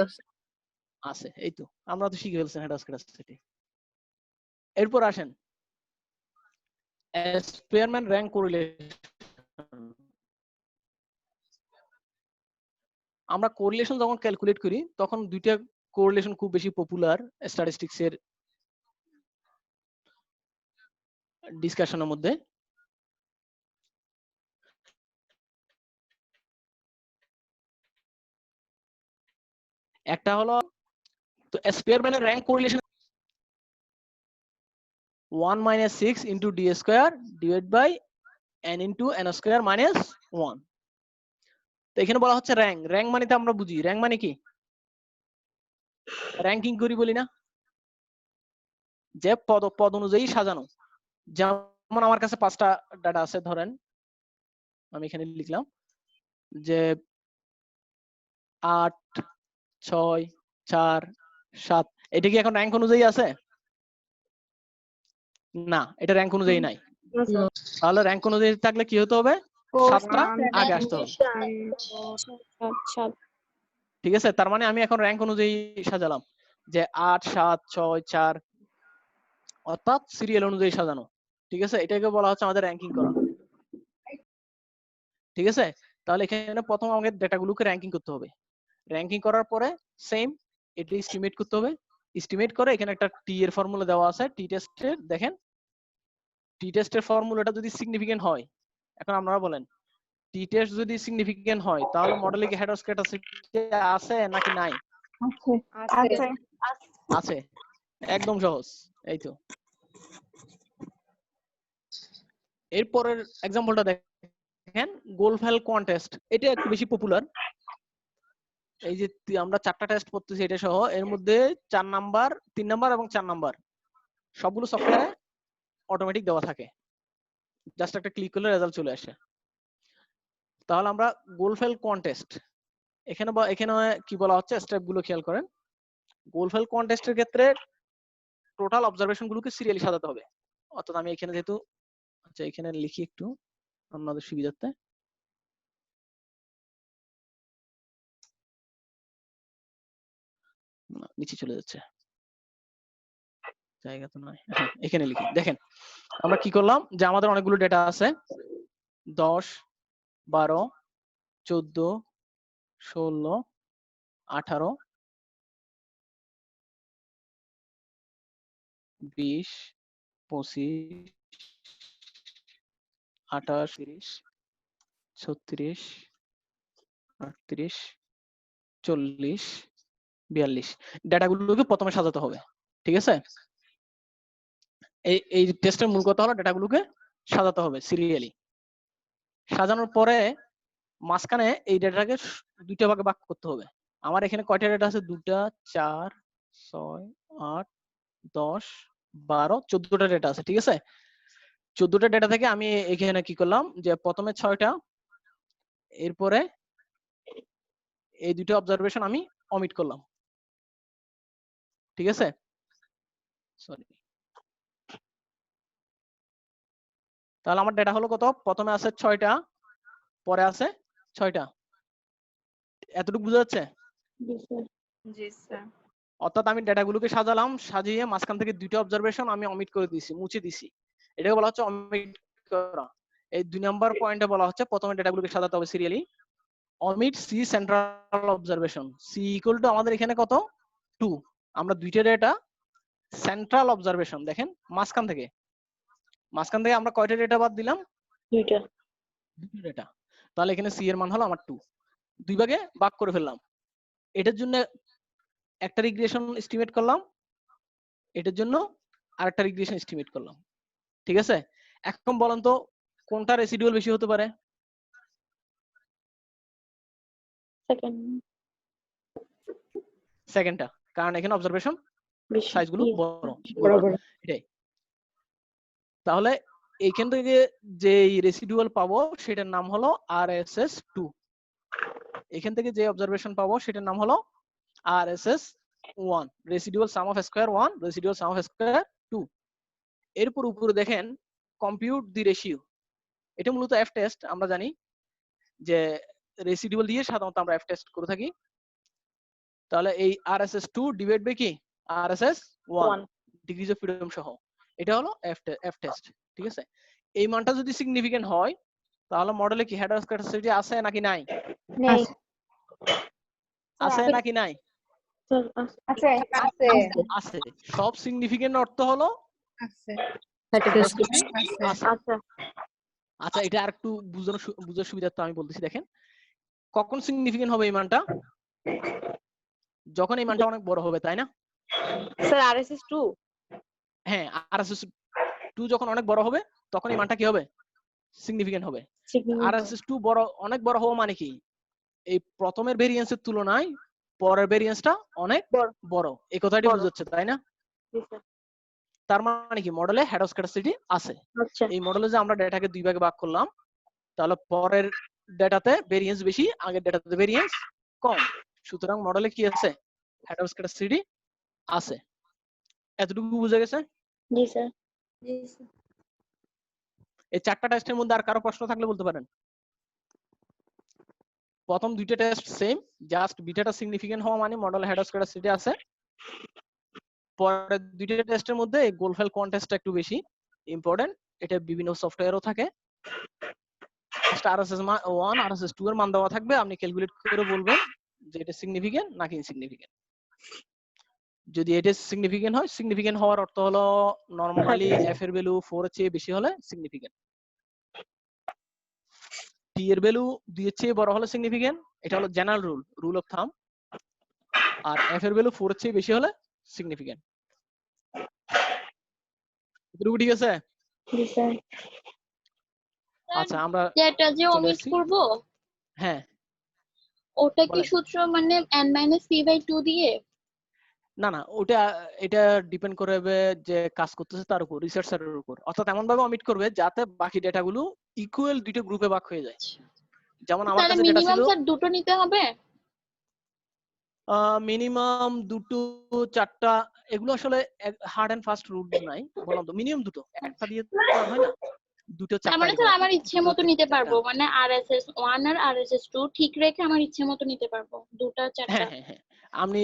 আছে। এই তো আমরা তো শিখে ফেলছি হেটারোস্কেডাসিটি। এরপর আসেন স্পিয়ারম্যান র্যাঙ্ক কোরিলেশন। আমরা কোরিলেশন যখন ক্যালকুলেট করি তখন দুইটা কোরিলেশন খুব বেশি পপুলার স্ট্যাটিস্টিক্স এর ডিসকাশনের মধ্যে। একটা হলো তো স্পিয়ারম্যানের rank correlation 1 - 6 * d² n * n² - 1। তো এখানে বলা হচ্ছে র্যাঙ্ক। র্যাঙ্ক মানে তো আমরা বুঝি, র্যাঙ্ক মানে কি? র্যাঙ্কিং করি বলি না, যে পদ অনুযায়ী সাজানো। যেমন আমার কাছে 5টা ডাটা আছে, ধরেন আমি এখানে লিখলাম যে 8 6 4 7। এটা কি এখন র্যাঙ্ক অনুযায়ী আছে? না, এটা র্যাঙ্ক অনুযায়ী নাই। তাহলে র্যাঙ্ক অনুযায়ী থাকলে কি হতে হবে? 7টা আগে আসতে হবে। ঠিক আছে, তার মানে আমি এখন র্যাঙ্ক অনুযায়ী সাজালাম যে 8 7 6 4, অর্থাৎ সিরিয়াল অনুযায়ী সাজানো। ঠিক আছে, এটাকে বলা হচ্ছে আমাদের র্যাঙ্কিং করা। ঠিক আছে, তাহলে এখানে প্রথম আমাদের ডেটাগুলোকে র্যাঙ্কিং করতে হবে। র্যাঙ্কিং করার পরে সেম এটা এস্টিমেট করতে হবে। এস্টিমেট করে এখানে একটা টি এর ফর্মুলা দেওয়া আছে। টি টেস্টের দেখেন, টি টেস্টের ফর্মুলাটা যদি সিগনিফিকেন্ট হয়, এখন আপনারা বলেন টি টেস্ট যদি সিগনিফিকেন্ট হয় তাহলে মডেলে কি হেটারোস্কেডাসিটি আছে নাকি নাই? আছে। একদম সহজ। এই তো এরপরের এক্সাম্পলটা দেখেন, গোলফেল কোয়ান্টেস্ট, এটা একটু বেশি পপুলার। এই যে আমরা 4টা টেস্ট করতেছি এটা সহ, এর মধ্যে 4 নাম্বার, 3 নাম্বার এবং 4 নাম্বার সবগুলো সফটওয়্যারে অটোমেটিক দেওয়া থাকে, জাস্ট একটা ক্লিক করলে রেজাল্ট চলে আসে। তাহলে আমরা গোলফেল কোয়ান্টেস্ট এখানে কি বলা হচ্ছে, স্টেপ গুলো খেয়াল করেন। গোলফেল কোয়ান্টেস্টের ক্ষেত্রে টোটাল অবজারভেশন গুলোকে সিরিয়ালি সাজাতে হবে। অর্থাৎ আমি এখানে যেহেতু, আচ্ছা এখানে লিখি একটু আপনাদের সুবিধার্থে। নিচে চলে যাচ্ছে, জায়গা তো নয়, এখানে লিখি। দেখেন আমরা কি করলাম, যে আমাদের অনেকগুলো ডেটা আছে, 10, 12, 14, 16, 18, 20, 25, 28, 30, 36, 38, 40, 42 ডেটাগুলোকে প্রথমে সাজাতে হবে। ঠিক আছে, এই টেস্টের মূল কথা হলো ডেটাগুলোকে সাজাতে হবে সিরিয়ালি। সাজানোর পরে মাঝখানে এই ডেটাটাকে 2টা ভাগে ভাগ করতে হবে। আমার এখানে কয়টা ডেটা আছে, 2টা, 4, 6, 8, 10, 12, 14টা ডেটা আছে। ঠিক আছে, 14টা ডেটা থেকে আমি এখানে কি করলাম, যে প্রথমে 6টা, এরপরে এই 2টা অবজারভেশন আমি অমিট করলাম। ঠিক আছে, সরি, তাহলে আমার ডেটা হলো কত, প্রথমে আছে 6টা, পরে আছে 6টা। এতটুকু বোঝা যাচ্ছে? জি স্যার। অর্থাৎ আমি ডেটাগুলোকে সাজালাম, সাজিয়ে মাঝখান থেকে 2টা অবজারভেশন আমি অমিট করে দিয়েছি, মুছে দিয়েছি। এটাকে বলা হচ্ছে অমিট করা। এই 2 নাম্বার পয়েন্টে বলা হচ্ছে প্রথমে ডেটাগুলোকে সাজাতে হবে serially. Omit C central observation, C equal to আমাদের এখানে কত, 2। আমরা 2টা ডেটা সেন্ট্রাল অবজারভেশন, দেখেন মাঝখান থেকে আমরা কয়টা ডেটা বাদ দিলাম, 2টা ডেটা। তাহলে এখানে সি এর মান হলো আমার 2, 2 ভাগে ভাগ করে ফেললাম। এটার জন্য একটা রিগ্রেশন এস্টিমেট করলাম, এটার জন্য আরেকটা রিগ্রেশন এস্টিমেট করলাম। ঠিক আছে, এখন বলেন তো কোনটা রেসিডুয়াল বেশি হতে পারে? সেকেন্ডটা, কারণ এখানে অবজারভেশন সাইজ গুলো বড়। এটাই। তাহলে এইখান থেকে যে রেসিডুয়াল পাবো সেটার নাম হলো RSS2। এখান থেকে যে অবজারভেশন পাবো সেটার নাম হলো RSS1, residual some of square 1, residual some of square 2। এরপর উপরে দেখেন কম্পিউট দি রেশিও, এটা মূলত এফ টেস্ট। আমরা জানি যে রেসিডুয়াল দিয়ে সাধারণত আমরা এফ টেস্ট করে থাকি। তাহলে এই RSS2 ডিভাইড বাই কি RSS1 ডিগ্রিজ অফ ফ্রিডম সহ, এটা হলো এফ টেস্ট। ঠিক আছে, এই মানটা যদি সিগনিফিকেন্ট হয় তাহলে মডেলে কি হেডার স্ক্যাটারসিটি আছে নাকি নাই? নেই। আছে নাকি নাই? আছে আছে আছে। সব সিগনিফিকেন্ট অর্থ হলো আছে। আচ্ছা, এটা আরেকটু বুঝার সুবিধার্থে আমি বলতেছি। দেখেন কখন সিগনিফিকেন্ট হবে এই মানটা, যখন এই মানটা অনেক বড় হবে, তাই না? স্যার RSS2, হ্যাঁ, RSS2 যখন অনেক বড় হবে তখন এই মানটা কি হবে, সিগনিফিকেন্ট হবে। RSS2 বড়, অনেক বড় হওয়া মানে কি, এই প্রথমের ভেরিয়েন্সের তুলনায় পরের ভেরিয়েন্সটা অনেক বড়, এই কথাটি বুঝাচ্ছে, তাই না? তার মানে কি মডেলে হেডার স্ক্যাটারসিটি আছে। এই মডেলে যে আমরা ডেটাকে 2 ভাগে ভাগ করলাম, তাহলে পরের ডেটাতে ভেরিয়েন্স বেশি, আগের ডেটাতে ভেরিয়েন্স কম, সুতরাং মডেলে কি আছে, হেডার স্ক্যাটারসিটি আছে। এতটুকু বুঝা গেছে? জি স্যার। এই 4টা টেস্টের মধ্যে আর কারো প্রশ্ন থাকলে বলতে পারেন। প্রথম 2টা টেস্ট সেম, জাস্ট বিটাটা সিগনিফিকেন্ট হওয়া মানে মডেল হেডার স্ক্যাটারসিটি আছে। পরের 2টা টেস্টের মধ্যে এই গোলফেল কোয়ান্টেস্টটা একটু বেশি ইম্পর্টেন্ট, এটা বিভিন্ন সফটওয়্যারও থাকে। RSS1, RSS2 এর মান দেওয়া থাকবে, আপনি ক্যালকুলেট করে বলবেন যে এটা সিগনিফিকেন্ট নাকি ইনসিগনিফিকেন্ট। যদি এটা সিগনিফিকেন্ট হয়, সিগনিফিকেন্ট হওয়ার অর্থ হলো নরমালি এফ এর ভ্যালু 4 এর চেয়ে বেশি হলে সিগনিফিকেন্ট, টি এর ভ্যালু 2 এর চেয়ে বড় হলে সিগনিফিকেন্ট, এটা হলো জেনারেল রুল অফ থাম। আর এফ এর ভ্যালু 4 এর চেয়ে বেশি হলে সিগনিফিকেন্ট। এটুকু ঠিক আছে? আচ্ছা আমরা যেটা যে চলে অমিট আসছি। করব হ্যাঁ ওটা কি বলেন। সূত্র মানে n-c/2 দিয়ে? না না ওটা এটা ডিপেন্ড করবে যে কাজ করতেছে তার উপর, রিসার্চারের উপর। অর্থাৎ এমন ভাবে অমিট করবে যাতে বাকি ডেটাগুলো ইকুয়াল দুটো গ্রুপে ভাগ হয়ে যায়। যেমন আমার তাহলে কাছে ডেটা ছিল মিনিমাম স্যার দুটো নিতে হবে? মিনিমাম দুটো চারটা, এগুলো আসলে হার্ড এন্ড ফাস্ট রুল নাই, বললাম তো মিনিমাম দুটো, একটা দিয়ে তো আর হয় না, দুটো তার চারটা মানে নিতে স্যার পারবো, আমার ইচ্ছে দুটো মতো নিতে চারটা। পারবো, মানে RSS1 আর RSS2 ঠিক রেখে আমার ইচ্ছে মতো নিতে পারবো দুটা চারটা? হ্যাঁ হ্যাঁ হ্যাঁ, আপনি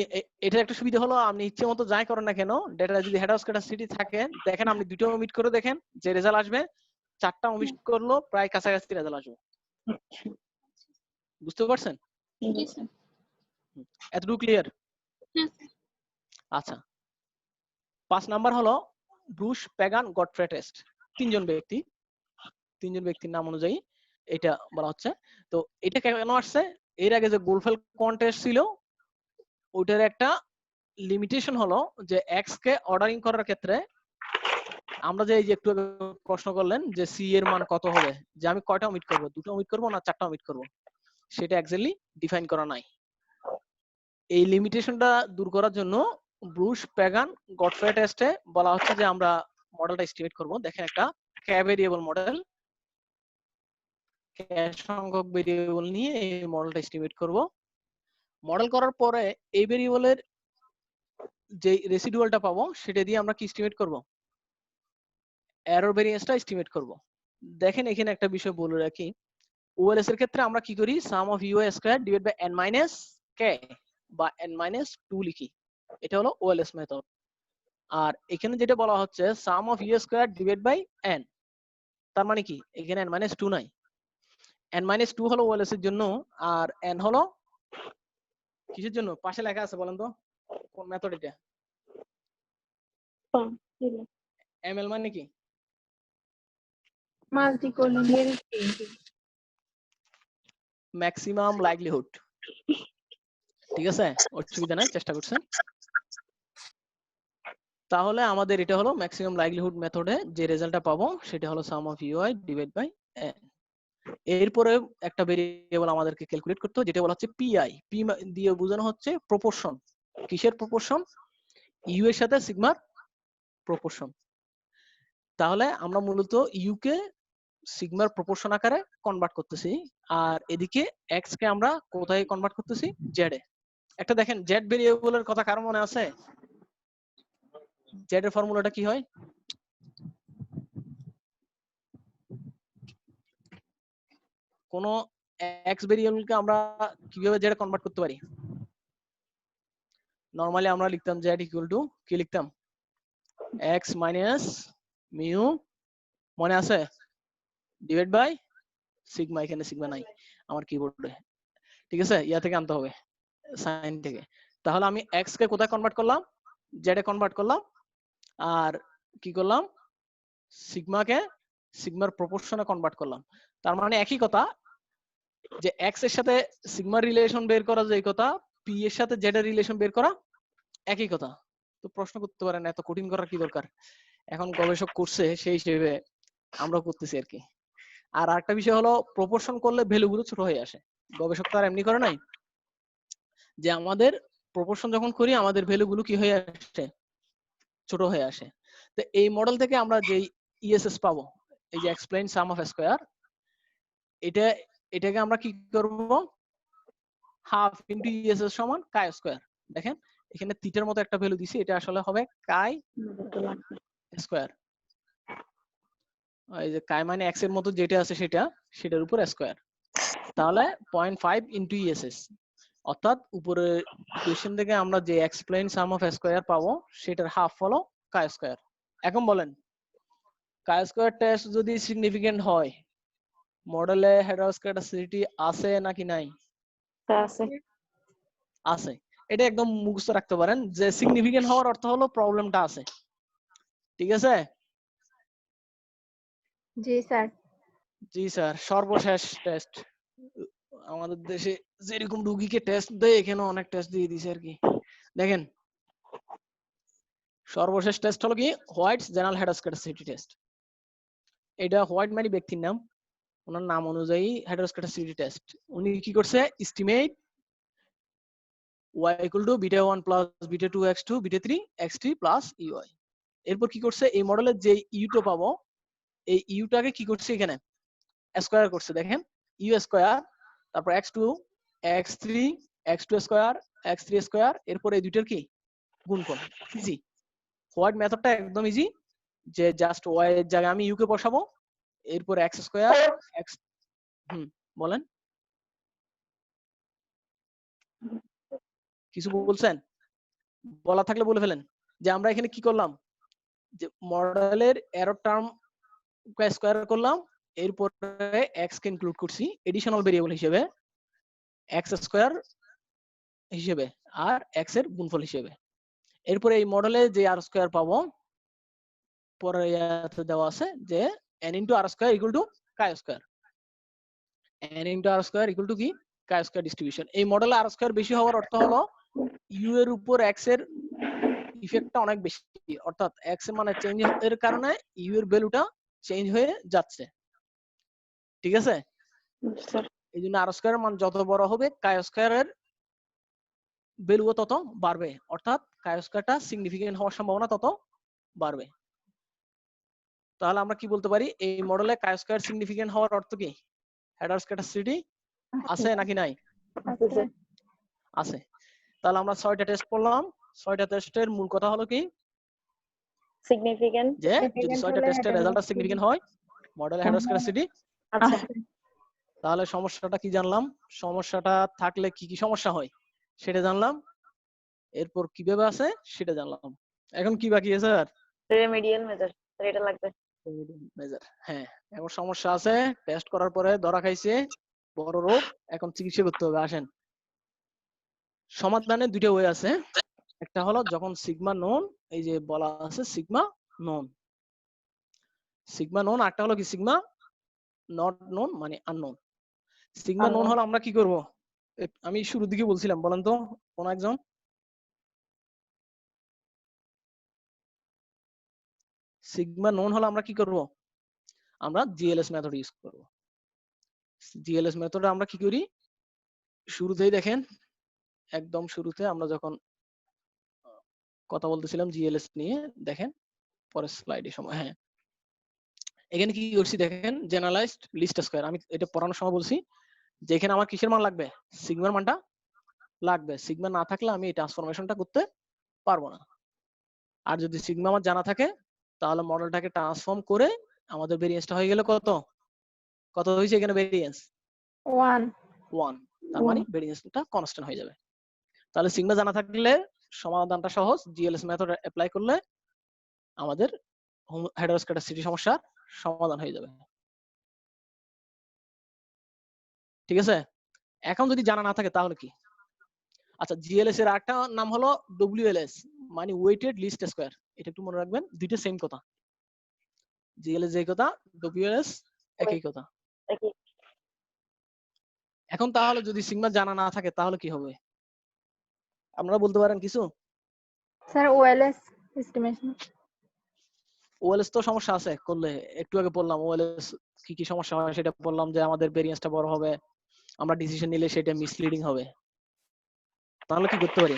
এটা একটা সুবিধা হলো, আপনি ইচ্ছে মতো যাই করেন না কেন, ডেটা যদি হেড হাউস ক্যাপাসিটি থাকে, দেখেন আপনি দুটো ওমিট করে দেখেন যে রেজাল্ট আসবে, চারটা ওমিট করলো প্রায় কাছাকাছি রেজাল্ট আসবে। বুঝতে পারছেন? জি স্যার। এতটুকু ক্লিয়ার? হ্যাঁ স্যার। আচ্ছা 5 নাম্বার হলো ব্রুস প্যাগান গডফ্রে টেস্ট। তিনজন ব্যক্তির নাম অনুযায়ী এটা বলা হচ্ছে। তো এটা কেন আসছে, এর আগে যে গোলফেল কন্টেস্ট ছিল ওটার একটা লিমিটেশন হলো যে এক্স কে অর্ডারিং করার ক্ষেত্রে আমরা যে এই যে একটু আগে প্রশ্ন করলেন যে সি এর মান কত হবে, যে আমি কয়টা ওমিট করব, দুটো ওমিট করব না চারটা ওমিট করব, সেটা এক্স্যাক্টলি ডিফাইন করা নাই। এই লিমিটেশনটা দূর করার জন্য ব্রুস প্যাগান গডফ্রে টেস্টে বলা হচ্ছে যে আমরা মডেলটা এস্টিমেট করব। দেখেন একটা কে ভেরিয়েবল মডেল, কে সংখ্যক ভেরিয়েবল নিয়ে এই মডেলটা এস্টিমেট করব। মডেল করার পরে এই ভেরিয়েবলের যে রেসিডুয়ালটা পাবো সেটা দিয়ে আমরা কি এস্টিমেট করব, এরর ভেরিয়েন্সটা এস্টিমেট করব। দেখেন এখানে একটা বিষয় বলে রাখি, ওএলএস এর ক্ষেত্রে আমরা কি করি, sum of u square divide by n minus K বা n মাইনাস 2 লিখি, এটা হলো ওএলএস মেথড। আর এখানে যেটা বলা হচ্ছে sum of u square divide by n, তার মানে কি এখানে n মাইনাস 2 নাই, n মাইনাস 2 হলো ওএলএস এর জন্য, আর n হলো কিসের জন্য, পাশে লেখা আছে বলেন তো কোন মেথড এটা, এমএল মানে কি, মাল্টিকোলিনিয়ারিটি। Maximum livelihood. ঠিক আছে, অসুবিধা নাই, চেষ্টা করছেন। তাহলে আমাদের এটা হলো ম্যাক্সিমাম লাইভলিহুড মেথডে যে রেজাল্টটা পাবো সেটা হলো sum of u i divide by n। এরপরে একটা ভেরিয়েবল আমাদেরকে ক্যালকুলেট করতে হবে যেটা বলা হচ্ছে পিআই, পি দিয়ে বোঝানো হচ্ছে প্রপোর্শন। কিসের প্রপোর্শন, ইউ এর সাথে সিগমার প্রপোর্শন। তাহলে আমরা মূলত ইউ কে সিগমার প্রপোর্শন আকারে কনভার্ট করতেছি, আর এদিকে এক্স কে আমরা কোথায় কনভার্ট করতেছি, জেড এ। একটা দেখেন জেড ভেরিয়েবলের কথা কারো মনে আছে, জেড এর ফর্মুলাটা কি হয়, কোন এক্স ভেরিয়েবলকে আমরা কিভাবে জেড কনভার্ট করতে পারি, নরমালি আমরা লিখতাম জেড ইকুয়াল টু কি লিখতাম, এক্স মাইনাস মিউ, মনে আছে, ডিভাইড বাই সিগমা, এখানে সিগমা নাই আমার কিবোর্ডে, ঠিক আছে, ইয়া থেকে আনতে হবে সাইন থেকে। তাহলে আমি এক্স কে কোথায় কনভার্ট করলাম, জেড এ কনভার্ট করলাম, আর কি করলাম, সিগমাকে সিগমার প্রপোর্শনে কনভার্ট করলাম। তার মানে একই কথা, যে এক্স এর সাথে সিগমার রিলেশন বের করা যে কথা, পি এর সাথে জেড এর রিলেশন বের করা একই কথা। তো প্রশ্ন করতে পারেন এত কঠিন করার কি দরকার, এখন গবেষক করছে সেই হিসেবে আমরা করতেছি আর কি। আর আরেকটা বিষয় হলো প্রপোর্শন করলে ভ্যালুগুলো ছোট হয়ে আসে, গবেষক তো আর এমনি করে নাই, যে আমাদের প্রপোর্শন যখন করি আমাদের ভ্যালুগুলো কি হয়ে আসে, ছোট হয়ে আসে। তো এই মডেল থেকে আমরা যে ইএসএস পাবো, এই যে এক্সপ্লেইন সাম অফ স্কয়ার, এটাকে আমরা কি করব, হাফ ইনটু ইএসএস সমান কাই স্কয়ার। দেখেন এখানে থিটার মতো একটা ভ্যালু দিছি, এটা আসলে হবে কাই স্কয়ার, এই যে কাই মানে এক্স এর মতো যেটা আছে সেটার উপর স্কয়ার। তাহলে 0.5 ইনটু ইএসএস, অর্থাৎ উপরে ইকুয়েশন থেকে আমরা যে এক্সপ্লেইন সাম অফ স্কয়ার পাবো সেটার হাফ হলো কাই স্কয়ার। এখন বলেন কাই স্কয়ার টেস্ট যদি সিগনিফিকেন্ট হয়, মডেলে হেটারোস্ক্যাটাসিটি আছে নাকি নাই, আছে। এটা একদম মুখস্থ রাখতে পারেন যে সিগনিফিকেন্ট হওয়ার অর্থ হলো প্রবলেমটা আছে, ঠিক আছে। জি স্যার। জি স্যার, সর্বশেষ টেস্ট আমাদের দেশে যেরকম রোগীকে টেস্ট দেয় এখানে অনেক টেস্ট দিয়ে দিছে আর কি। দেখেন সর্বশেষ টেস্ট হলো কি হোয়াইটস জেনারেল হেটারোস্ক্যাটাসিটি টেস্ট। এটা হোয়াইট মানে ব্যক্তির নাম, ওনার নাম অনুযায়ী হেটারোস্ক্যাটাসিটি টেস্ট। উনি কি করছে, estimate y equal to beta 1 plus beta 2 x2 beta 3 x3 plus ui। এরপর কি করছে, এই মডেলের যে ইউটা পাবো এই ইউটাকে কি করছে এখানে স্কয়ার করছে, দেখেন ইউ স্কয়ার, তারপর x2 x3 x2 square x3 square, এরপর এই দুইটার কি গুণফল। ইজি, হোয়াইট মেথডটা একদম ইজি, যে জাস্ট y এর জায়গায় আমি ইউ কে বসাবো, এরপর x স্কয়ার x। বলেন, কিছু বলছেন? বলা থাকলে বলে ফেলেন। যে আমরা এখানে কি করলাম, যে মডেলের এরর টার্ম স্কয়ার করলাম, এরপরে x কে ইনক্লুড করছি এডিশনাল ভেরিয়েবল হিসেবে x স্কয়ার হিসেবে আর x এর গুণফল হিসেবে। এরপরে এই মডেলে যে আর স্কয়ার পাবো, পরে ইয়াতে দেওয়া আছে যে n into R square equal to chi square, n into R square equal to কি কাই স্কয়ার ডিস্ট্রিবিউশন। এই মডেলে আর স্কয়ার বেশি হওয়ার অর্থ হলো ইউ এর উপর x এর ইফেক্টটা অনেক বেশি, অর্থাৎ x এর মানে চেঞ্জ এর কারণে ইউ এর ভ্যালুটা চেঞ্জ হয়ে যাচ্ছে, ঠিক আছে? এই জন্য আর স্কয়ারের মান যত বড় হবে কাই স্কয়ারের ভ্যালু তত বাড়বে, অর্থাৎ কাই স্কয়ারটা সিগনিফিকেন্ট হওয়ার সম্ভাবনা তত বাড়বে। তাহলে আমরা কি বলতে পারি, এই মডেলে কাই স্কয়ার সিগনিফিকেন্ট হওয়ার অর্থ কি, হেটারোস্ক্যাটাসিটি আছে নাকি নাই? আছে। তাহলে আমরা 6টা টেস্ট করলাম, 6টা টেস্টের মূল কথা হলো কি, সিগনিফিকেন্ট যে যদি 6টা টেস্টের রেজাল্টটা সিগনিফিকেন্ট হয় মডেল হেটারোস্ক্যাটাসিটি। আচ্ছা, তাহলে সমস্যাটা কি জানলাম, সমস্যাটা থাকলে কি কি সমস্যা হয় সেটা জানলাম, এরপর কিভাবে আছে সেটা জানলাম। এখন কি বাকি আছে স্যার? রেমেডিয়াল মেজার, এটা লাগবে মেজার। হ্যাঁ, এখন সমস্যা আছে, টেস্ট করার পরে ধরা খাইছে বড় রোগ, এখন চিকিৎসা করতে হবে। আসেন, সমাধানে দুইটা ওয়ে আছে, একটা হলো যখন সিগমা নন, এই যে বলা আছে সিগমা নন, সিগমা নন, আরেকটা হলো কি সিগমা নট নন মানে আননোন। সিগমা নন হলো আমরা কি করব, আমি শুরুর দিকে বলছিলাম, বলেন তো কোন একজন? সিগমা নন হলো আমরা কি করব, আমরা জিএলএস মেথড ইউজ করব। জিএলএস মেথডে আমরা কি করি, শুরুতেই দেখেন, একদম শুরুতে আমরা যখন কথা বলতেছিলাম জিএলএস নিয়ে, দেখেন পরের স্লাইডে সময়, হ্যাঁ এখানে কি করছি দেখেন, জেনারেলাইজড লিস্ট স্কয়ার। আমি এটা পড়ানোর সময় বলছি যে এখানে আমার কিসের মান লাগবে, সিগমার মানটা লাগবে, সিগমা না থাকলে আমি এই ট্রান্সফরমেশনটা করতে পারবো না। আর যদি সিগমা আমার জানা থাকে তাহলে মডেলটাকে ট্রান্সফর্ম করে আমাদের ভেরিয়েন্সটা হয়ে গেল কত, কত হয়েছে এখানে ভেরিয়েন্স 1, তার মানে ভেরিয়েন্সটা কনস্ট্যান্ট হয়ে যাবে। তাহলে সিগমা জানা থাকলে সমাধানটা সহজ, জিএলএস মেথড অ্যাপ্লাই করলে আমাদের হেটারোস্ক্যাটাসিটি সমস্যার সমাধান হয়ে যাবে, ঠিক আছে? এখন যদি জানা না থাকে তাহলে কি, আচ্ছা জিএলএস এর আরেকটা নাম হলো ডব্লিউএলএস, মানে ওয়েটেড লিস্ট স্কয়ার। এটা একটু মনে রাখবেন, দুইটা সেম কথা, জিএলএস যেই কথা, ডব্লিউএলএস একই কথা। এখন তাহলে যদি সিগমা জানা না থাকে তাহলে কি হবে, আপনারা বলতে পারেন কিছু? Sir OLS estimation. ওএলএস তো সমস্যা আছে করলে, একটু আগে বললাম ওএলএস কি কি সমস্যা হয় সেটা বললাম, যে আমাদের ভেরিয়েন্সটা বড় হবে, আমরা ডিসিশন নিলে সেটা মিসলিডিং হবে। তাহলে কি করতে পারি,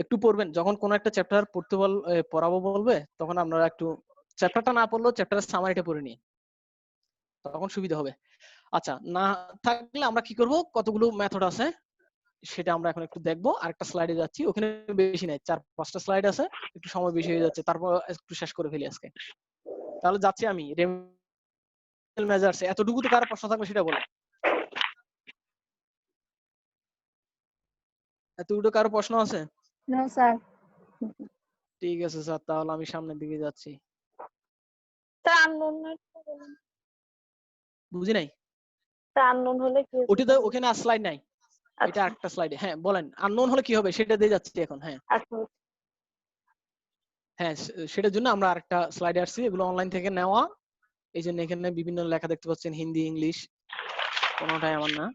একটু পড়বেন, যখন কোন একটা চ্যাপ্টার পড়াবো বলবে তখন আপনারা একটু চ্যাপ্টারটা না পড়লেও চ্যাপ্টারের সামারিটা পড়ে নিন, তখন সুবিধা হবে। আচ্ছা, না থাকলে আমরা কি করব, কতগুলো মেথড আছে সেটা আমরা এখন একটু দেখবো। আরেকটা স্লাইডে যাচ্ছি, ওখানে বেশি নাই, 4-5টা স্লাইড আছে, একটু সময় বেশি হয়ে যাচ্ছে, তারপর একটু শেষ করে ফেলি আজকে। তাহলে যাচ্ছি আমি, রেমেডিয়াল মেজার্স। এতটুকুতে কারো প্রশ্ন থাকলে সেটা বলো, এতটুকু কারো প্রশ্ন আছে? No sir. ঠিক আছে স্যার, তাহলে আমি সামনের দিকে যাচ্ছি। স্যার আননোন বুঝি নাই, স্যার আননোন হলে কি হবে? ওটাতে ওখানে আর স্লাইড নাই, এটা একটা স্লাইডে। হ্যাঁ বলেন, আননোন হলে কি হবে সেটা দিয়ে যাচ্ছি এখন। হ্যাঁ আচ্ছা, হ্যাঁ, সেটার জন্য আমরা আরেকটা স্লাইডে আসছি, এগুলো অনলাইন থেকে নেওয়া, এই জন্য এখানে বিভিন্ন লেখা দেখতে পাচ্ছেন, হিন্দি ইংলিশ কোনোটাই আমার না।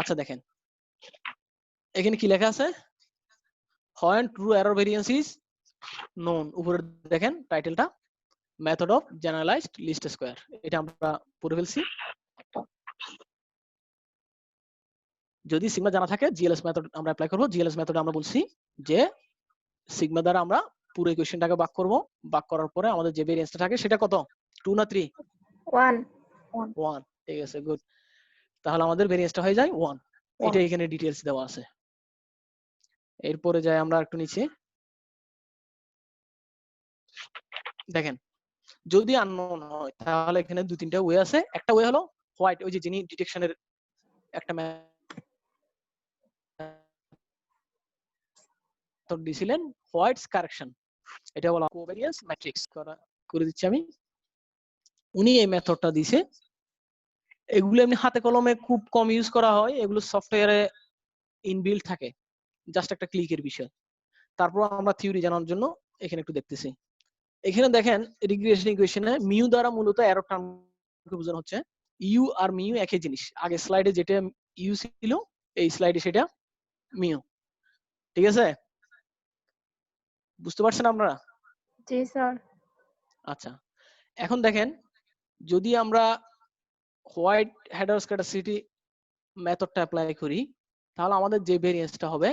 আচ্ছা দেখেন এখানে কি লেখা আছে, when true error variance is known, উপরে দেখেন টাইটেলটা, method of generalized least square, এটা আমরা পড়ে ফেলছি। যদি সিগমা জানা থাকে জিএলএস মেথড আমরা অ্যাপ্লাই করব। জিএলএস মেথডে আমরা বলছি যে সিগমা দ্বারা আমরা পুরো ইকুয়েশনটাকে ভাগ করব, ভাগ করার পরে আমাদের যে ভেরিয়েন্সটা থাকে সেটা কত, 2 না 3? 1 1। ঠিক আছে, গুড। তাহলে আমাদের ভেরিয়েন্সটা হয়ে যায় 1। এটা এখানে ডিটেইলস দেওয়া আছে। এরপরে যাই আমরা একটু নিচে, দেখেন যদি আননোন হয় তাহলে এখানে 2-3টা ওয়ে আছে। একটা ওয়ে হলো হোয়াইট, ওই যে যিনি ডিটেকশনের একটা মেথড দিয়েছিলেন হোয়াইটস কারেকশন, এটা বলা কোভেরিয়েন্স ম্যাট্রিক্স করে দিচ্ছি আমি। উনি এই মেথডটা দিয়েছে। এগুলো এমনি হাতে কলমে খুব কম ইউজ করা হয়, এগুলো সফটওয়্যারে ইনবিল্ট থাকে, জাস্ট একটা ক্লিকের বিষয়। তারপর আমরা থিওরি জানার জন্য এখানে একটু দেখতেছি। এখানে দেখেন রিগ্রেশন ইকুয়েশনে মিউ দ্বারা মূলত এরর টার্মকে বোঝানো হচ্ছে। ইউ আর মিউ একই জিনিস, আগে স্লাইডে যেটা ইউ ছিল এই স্লাইডে সেটা মিউ। ঠিক আছে, বুঝতে পারছেন আপনারা? জি স্যার। আচ্ছা, এখন দেখেন যদি আমরা হোয়াইট হেটারোস্ক্যাটাসিটি মেথডটা অ্যাপ্লাই করি তাহলে আমাদের যে ভেরিয়েন্সটা হবে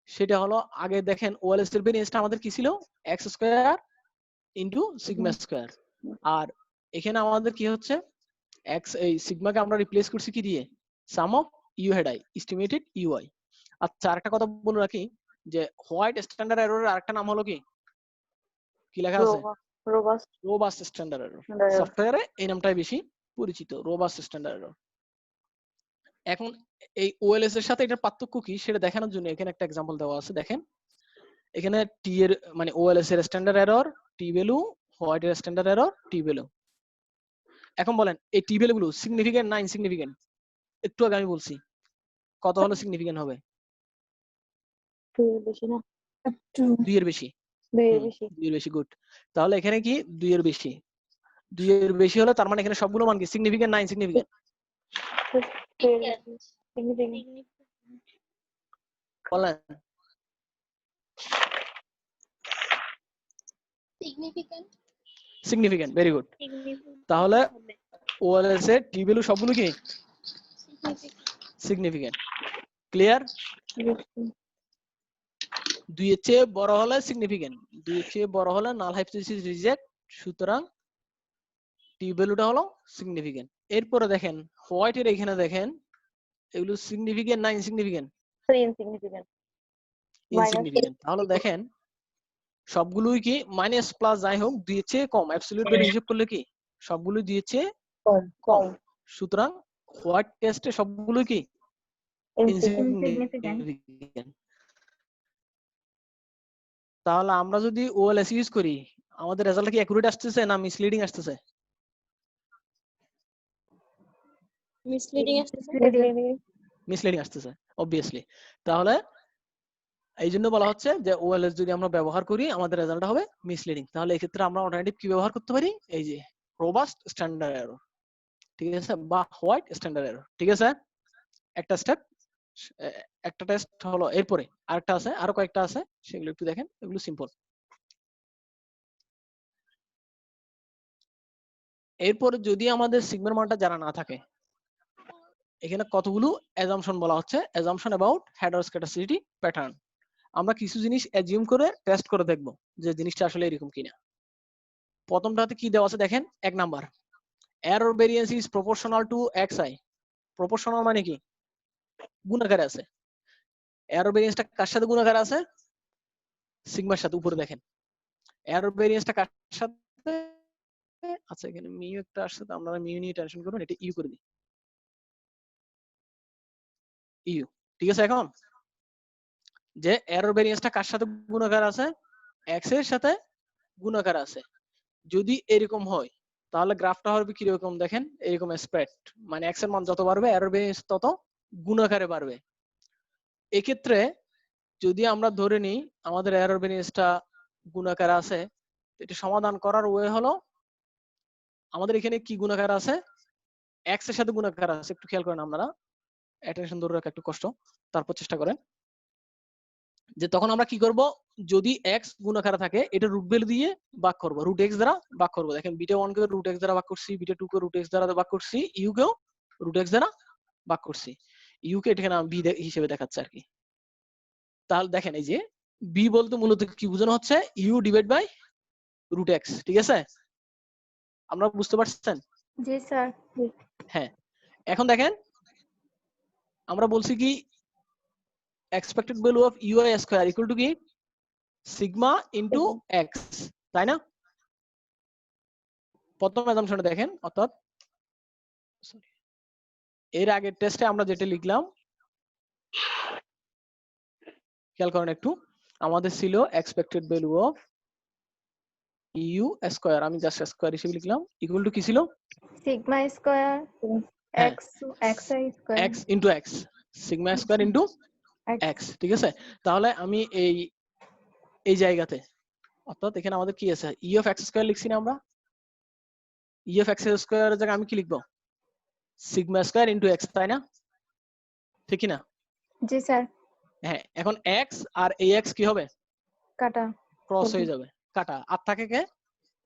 সেটা হলো, আগে দেখেন ওএলএস এর ভেরিয়েন্সটা আমাদের কি ছিল, x square into sigma square. আর এখানে আমাদের কি হচ্ছে, এক্স এই সিগমাকে আমরা রিপ্লেস করছি কি দিয়ে, sum of u hat i estimated u i. আচ্ছা, আরেকটা কথা বলে রাখি যে হোয়াইট স্ট্যান্ডার্ড এররের আরেকটা নাম হলো কি, কি লেখা আছে, রোবাস্ট স্ট্যান্ডার্ড এরর। সফটওয়্যারে এই নামটাই বেশি পরিচিত, রোবাস্ট স্ট্যান্ডার্ড এরর। এখন এই ওএলএস এর সাথে এটার পার্থক্য কি সেটা দেখানোর জন্য এখানে একটা এক্সাম্পল দেওয়া আছে। দেখেন এখানে টি এর মানে ওএলএস এর স্ট্যান্ডার্ড এরর টি ভ্যালু, হোয়াইট এর স্ট্যান্ডার্ড এরর টি ভ্যালু। এখন বলেন এই টি ভ্যালু গুলো সিগনিফিকেন্ট না ইনসিগনিফিকেন্ট? একটু আগে আমি বলছি কত হলো সিগনিফিকেন্ট হবে, 2 এর বেশি না, 2 এর বেশি। 2 এর বেশি। 2 এর বেশি, গুড। তাহলে এখানে কি 2 এর বেশি, 2 এর বেশি হলে তার মানে এখানে সবগুলো মান কি সিগনিফিকেন্ট না ইনসিগনিফিকেন্ট? বলেন। Significant, very good. তাহলে ওএলএস এর টি ভ্যালু সবগুলো কি সিগনিফিকেন্ট। ক্লিয়ার? 2 এর চেয়ে বড় হলে সিগনিফিকেন্ট, 2 এর চেয়ে বড় হলে নাল হাইপোথিসিস রিজেক্ট, সুতরাং টি ভ্যালুটা হলো সিগনিফিকেন্ট। এরপরে দেখেন হোয়াইট এর এখানে দেখেন এগুলো সিগনিফিকেন্ট না ইনসিগনিফিকেন্ট? ইনসিগনিফিকেন্ট। ইনসিগনিফিকেন্ট। তাহলে দেখেন সবগুলোই কি মাইনাস প্লাস যাই হোক 2 এর চেয়ে কম, অ্যাবসলিউট ভ্যালু হিসাব করলে কি সবগুলো 2 এর চেয়ে কম। সুতরাং হোয়াইট টেস্টে সবগুলো কি ইনসিগনিফিকেন্ট। তাহলে আমরা যদি ওএলএস ইউজ করি আমাদের রেজাল্ট কি অ্যাকুরেট আসতেছে না মিসলিডিং আসতেছে? মিসলিডিং আসতেছে অবভিয়াসলি। তাহলে এই জন্য বলা হচ্ছে যে ওএলএস যদি আমরা ব্যবহার করি আমাদের রেজাল্ট হবে মিসলিডিং। তাহলে এই ক্ষেত্রে আমরা অল্টারনেটিভ কি ব্যবহার করতে পারি, এই যে রোবাস্ট স্ট্যান্ডার্ড এরর, ঠিক আছে, বা হোয়াইট স্ট্যান্ডার্ড এরর। ঠিক আছে, একটা স্টেপ, একটা টেস্ট হলো। এরপরে আরেকটা আছে, আরো কয়েকটা আছে, সেগুলো একটু দেখেন, এগুলো সিম্পল। এরপরে যদি আমাদের সিগমার মানটা জানা না থাকে, এখানে কতগুলো অ্যাজাম্পশন বলা হচ্ছে, অ্যাজাম্পশন অ্যাবাউট হেটারোস্ক্যাটাসিটি প্যাটার্ন। আমরা কিছু জিনিস অ্যাজিউম করে টেস্ট করে দেখব যে জিনিসটা আসলে এরকম কিনা। প্রথমটাতে কি দেওয়া আছে দেখেন, 1 number, error variance is proportional to xi। Proportional মানে কি, গুণাকারে আছে। এরর ভেরিয়েন্সটা কার সাথে গুণাকারে আছে, সিগমার সাথে। উপরে দেখেন এরর ভেরিয়েন্সটা কার সাথে, আচ্ছা এখানে মিউ একটা আসছে, তো আমরা মিউ নিয়ে টেনশন করুন, এটা ইউ করে দিই, ইউ। ঠিক আছে, এখন যে এরর ভেরিয়েন্সটা কার সাথে গুণাকার আছে, x এর সাথে গুণাকার আছে। যদি এরকম হয় তাহলে গ্রাফটা হবে কি রকম দেখেন, এরকম স্প্রেড, মানে x এর মান যত বাড়বে এরর ভেরিয়েন্স তত গুণাকারে বাড়বে। এক্ষেত্রে যদি আমরা ধরে নিই আমাদের এরর ভেরিয়েন্সটা গুণাকার আছে, এটা সমাধান করার ওয়ে হলো, আমাদের এখানে কি গুণাকার আছে, x এর সাথে গুণাকার আছে। একটু খেয়াল করেন আপনারা, অ্যাটেনশন ধরে রাখা একটু কষ্ট, তারপর চেষ্টা করেন। যে তখন আমরা কি করব, যদি x গুণাকারে থাকে এটা রুট ভ্যালু দিয়ে ভাগ করব, রুট x দ্বারা ভাগ করব। দেখেন বিটা 1 কে রুট x দ্বারা ভাগ করছি, বিটা 2 কে রুট x দ্বারা ভাগ করছি, u কেও রুট x দ্বারা ভাগ করছি। u কে এখানে আমি b হিসেবে দেখাচ্ছি আর কি। তাহলে দেখেন এই যে b বলতে মূলত কি বোঝানো হচ্ছে, u divide by root x, ঠিক আছে? আমরা বুঝতে পারছেন? জি স্যার। হ্যাঁ, এখন দেখেন আমরা বলছি কি expected value of ui square equal to কি সিগমা ইনটু x, তাই না? প্রথম অ্যাসাম্পশনে দেখেন, অর্থাৎ এর আগের টেস্টে আমরা যেটা লিখলাম খেয়াল করেন একটু, আমাদের ছিল expected value of u square, আমি জাস্ট স্কয়ার হিসেবে লিখলাম, ইকুয়াল টু কি ছিল সিগমা স্কয়ার হ্যাঁ, x square x into x, sigma square into x, ঠিক আছে? তাহলে আমি এই জায়গাতে অর্থাৎ এখানে আমাদের কি আছে, e of x স্কয়ার লিখছি না আমরা, e of x স্কয়ারের জায়গায় আমি কি লিখবো, সিগমা স্কয়ার ইনটু x, তাই না? ঠিক কি না? জি স্যার। হ্যাঁ, এখন x আর এই x কি হবে, কাটা ক্রস হয়ে যাবে, কাটা, আর থাকে কে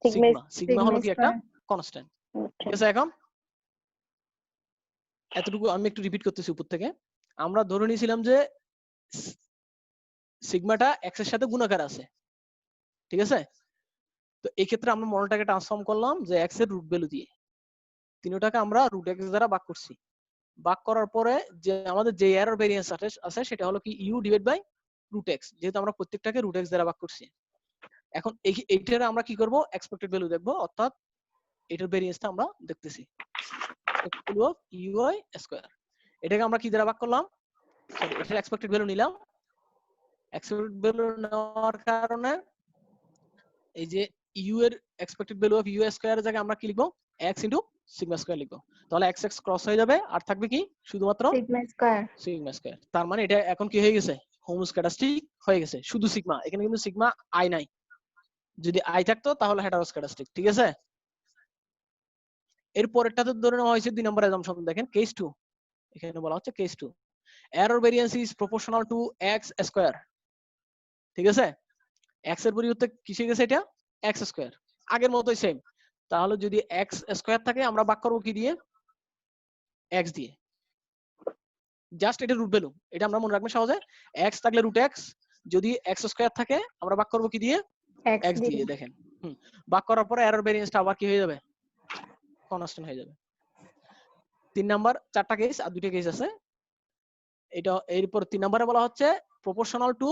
সিগমা সিগমা, সিগমা হলো কি একটা স্কয়ার। কনস্ট্যান্ট, ঠিক আছে? এখন এতটুকু আমি একটু রিপিট করতেছি উপর থেকে। আমরা ধরে নিয়েছিলাম যে সিগমাটা x এর সাথে গুণাকার আছে, ঠিক আছে? তো এই ক্ষেত্রে আমরা মডেলটাকে ট্রান্সফর্ম করলাম যে x এর রুট ভ্যালু দিয়ে, তিনটাকে আমরা রুট x দ্বারা ভাগ করছি। ভাগ করার পরে যে আমাদের যে এরর ভেরিয়েন্স আছে সেটা হলো কি u divide by root x, যেহেতু আমরা প্রত্যেকটাকে রুট x দ্বারা ভাগ করছি। এখন এইটার আমরা কি করব, এক্সপেক্টেড ভ্যালু দেখব, অর্থাৎ এটার ভেরিয়েন্সটা আমরা দেখতেছি ভ্যালু অফ ui স্কয়ার, এটাকে আমরা কি দ্বারা ভাগ করলাম, সরি এটার এক্সপেক্টেড ভ্যালু নিলাম। এক্সপেক্টেড ভ্যালু নেওয়ার কারণে এই যে u এর এক্সপেক্টেড ভ্যালু অফ u স্কয়ারের জায়গায় আমরা কি লিখবো, x ইনটু সিগমা স্কয়ার লিখবো। তাহলে x x ক্রস হয়ে যাবে, আর থাকবে কি শুধুমাত্র সিগমা স্কয়ার। Sigma square. তার মানে এটা এখন কি হয়ে গেছে, হোমোস্ক্যাটাস্টিক হয়ে গেছে, শুধু সিগমা, এখানে কিন্তু সিগমা আই নাই, যদি আই থাকতো তাহলে হেটারোস্ক্যাটাস্টিক, ঠিক আছে? এর পরেরটাতে ধরে নেওয়া হয়েছে 2 নম্বর অ্যাসাম্পশন, দেখেন কেস 2, এখানে বলা হচ্ছে case 2 error variance is proportional to x square, ঠিক আছে? x এর পরিবর্তে কিসে গেছে, এটা x স্কয়ার, আগের মতই সেম। তাহলে যদি x স্কয়ার থাকে আমরা ভাগ করব কি দিয়ে, x দিয়ে, জাস্ট এটা রুট ভ্যালু, এটা আমরা মনে রাখবো সহজে, x থাকলে রুট x, যদি x স্কয়ার থাকে আমরা ভাগ করব কি দিয়ে, x দিয়ে। দেখেন ভাগ করার পরে এরর ভেরিয়েন্সটা আবার কি হয়ে যাবে, কনস্ট্যান্ট হয়ে যাবে। 3 নাম্বার, 4টা কেস আর 2টা কেস আছে, এটা এরপর 3 নম্বরে বলা হচ্ছে proportional to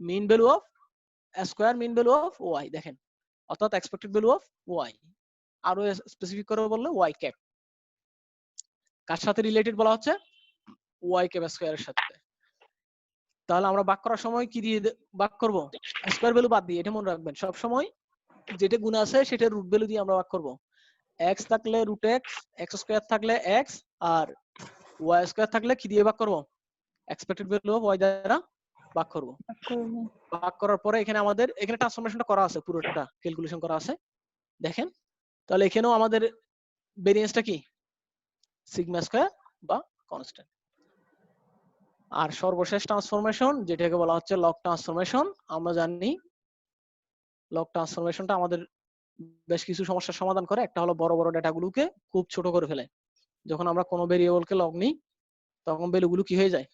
mean value of square mean value of y, দেখেন অর্থাৎ এক্সপেক্টেড ভ্যালু অফ y, আরো স্পেসিফিক করে বললে y ক্যাপ, কার সাথে রিলেটেড বলা হচ্ছে, y ক্যাপ স্কয়ারের সাথে। তাহলে আমরা ভাগ করার সময় কি দিয়ে ভাগ করব, স্কয়ার ভ্যালু বাদ দিয়ে, এটা মনে রাখবেন সব সময় যেটা গুণ আছে সেটা রুট ভ্যালু দিয়ে আমরা ভাগ করব। x থাকলে রুট x, x স্কয়ার থাকলে x, আর y স্কয়ার থাকলে কি দিয়ে ভাগ করব, এক্সপেক্টেড ভ্যালু অফ y দ্বারা ভাগ করব। ভাগ করার পরে এখানে আমাদের এখানে ট্রান্সফরমেশনটা করা আছে, পুরোটা ক্যালকুলেশন করা আছে, দেখেন। তাহলে এখানেও আমাদের ভেরিয়েন্সটা কি সিগমা স্কয়ার বা কনস্ট্যান্ট। আর সর্বশেষ ট্রান্সফরমেশন যেটাকে বলা হচ্ছে লগ ট্রান্সফরমেশন, আমরা জানি লগ ট্রান্সফরমেশনটা আমাদের বেশ কিছু সমস্যার সমাধান করে। একটা হলো বড় বড় ডেটাগুলোকে খুব ছোট করে ফেলে, যখন আমরা কোনো ভেরিয়েবলকে লগ নিই তখন ভ্যালুগুলো কি হয়ে যায়,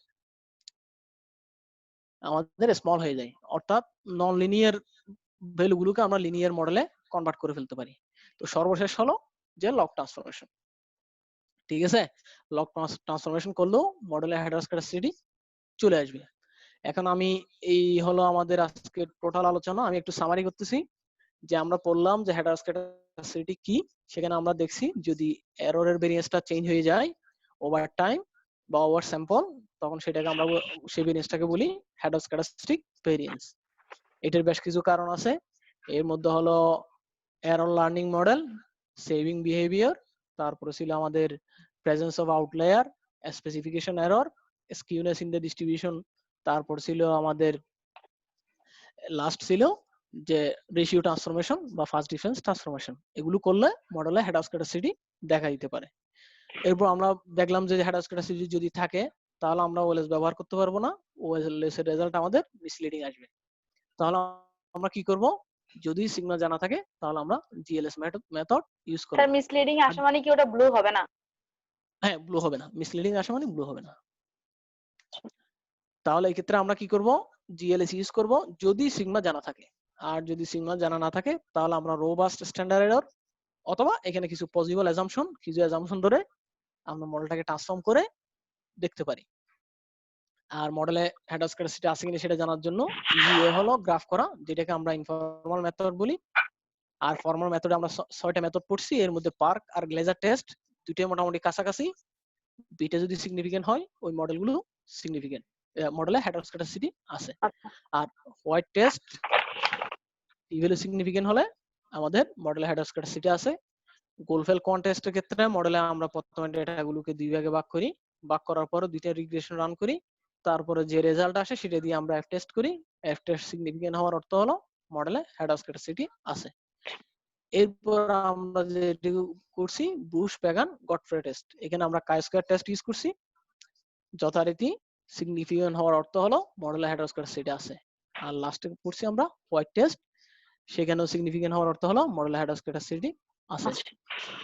আমাদের স্মল হয়ে যায়, অর্থাৎ নন লিনিয়ার ভ্যালুগুলোকে আমরা লিনিয়ার মডেলে কনভার্ট করে ফেলতে পারি। তো সর্বশেষ হলো যে লগ ট্রান্সফরমেশন, ঠিক আছে? লগ ট্রান্সফরমেশন করলেও মডেলের হেটারোস্ক্যাটাসিটি চলে আসবে। এখন আমি এই হলো আমাদের আজকের টোটাল আলোচনা, আমি একটু সামারি করতেছি যে আমরা পড়লাম যে হেটারোস্ক্যাটাসিটি কি, সেখানে আমরা দেখছি যদি এররের ভেরিয়েন্সটা চেঞ্জ হয়ে যায় ওভার টাইম বা ওভার স্যাম্পল, তখন সেটাকে আমরা সেই ভেরিয়েন্সটাকে বলি হেটারোস্ক্যাটাস্টিক ভেরিয়েন্স। এটার বেশ কিছু কারণ আছে, এর মধ্যে হলো error learning model, saving behaviour, তারপরে ছিল আমাদের presence of outlier, specification error, skewness in the distribution, তারপর ছিল আমাদের লাস্ট ছিল যে রেশিও ট্রান্সফরমেশন বা ফার্স্ট ডিফারেন্স ট্রান্সফরমেশন। এগুলো করলে মডেলে হেটারোস্ক্যাটাসিটি দেখা দিতে পারে। এরপর আমরা দেখলাম যে হেটারোস্ক্যাটাসিটি যদি থাকে তাহলে আমরা ওএলএস ব্যবহার করতে পারবো না, ওএলএস এর রেজাল্ট আমাদের মিসলিডিং আসবে। তাহলে আমরা কি করব, যদি সিগমা জানা থাকে তাহলে আমরা জিএলএস মেথড ইউজ করব। স্যার মিসলিডিং আসা মানে কি ওটা ব্লু হবে না? হ্যাঁ, ব্লু হবে না, মিসলিডিং আসা মানে ব্লু হবে না। তাহলে এই ক্ষেত্রে আমরা কি করব, জিএলএস ইউজ করব যদি সিগমা জানা থাকে। আর যদি সিগমা জানা না থাকে তাহলে আমরা রোবাস্ট স্ট্যান্ডার্ড এরর অথবা এখানে কিছু পসিবল অ্যাজাম্পশন ধরে আমরা মডেলটাকে ট্রান্সফর্ম করে দেখতে পারি। আর মডেলে হেডারস্কেটাসিটি আছে কিনা সেটা জানার জন্য ইজি ওয়ে হলো গ্রাফ করা, যেটাকে আমরা ইনফর্মাল মেথড বলি। আর ফর্মাল মেথডে আমরা 6টা মেথড পড়ছি, এর মধ্যে পার্ক আর গ্লেজার টেস্ট দুইটাই মোটামুটি কাছাকাছি। বিটা যদি সিগনিফিকেন্ট হয় ওই মডেলগুলো সিগনিফিকেন্ট, মডেলে হেডারস্কেটাসিটি আছে। আর white test t value significant হলে আমাদের মডেলে হেডারস্কেটাসিটি আছে। গোলফেল কোয়ান্টেস্টের ক্ষেত্রে মডেলে আমরা প্রথমে ডেটাগুলোকে দুই ভাগে ভাগ করি, ভাগ করার পরে দুইটা রিগ্রেশন রান করি, তারপরে যে রেজাল্ট আসে সেটা দিয়ে আমরা এফ টেস্ট করি। এফ টেস্ট সিগনিফিকেন্ট হওয়ার অর্থ হলো মডেলে হেডারস্কেটাসিটি আছে। এরপর আমরা যেটি করছি বুশ প্যাগান গডফ্রে টেস্ট, এখানে আমরা কাই স্কয়ার টেস্ট ইউজ করছি। যথারীতি সিগনিফিকেন্ট হওয়ার অর্থ হলো মডেলে হেডারস্কেটাসিটি আছে। আর লাস্টে করছি আমরা হোয়াইট টেস্ট, সেখানেও সিগনিফিকেন্ট হওয়ার অর্থ হলো মডেলে হেডারস্কেটাসিটি আছে।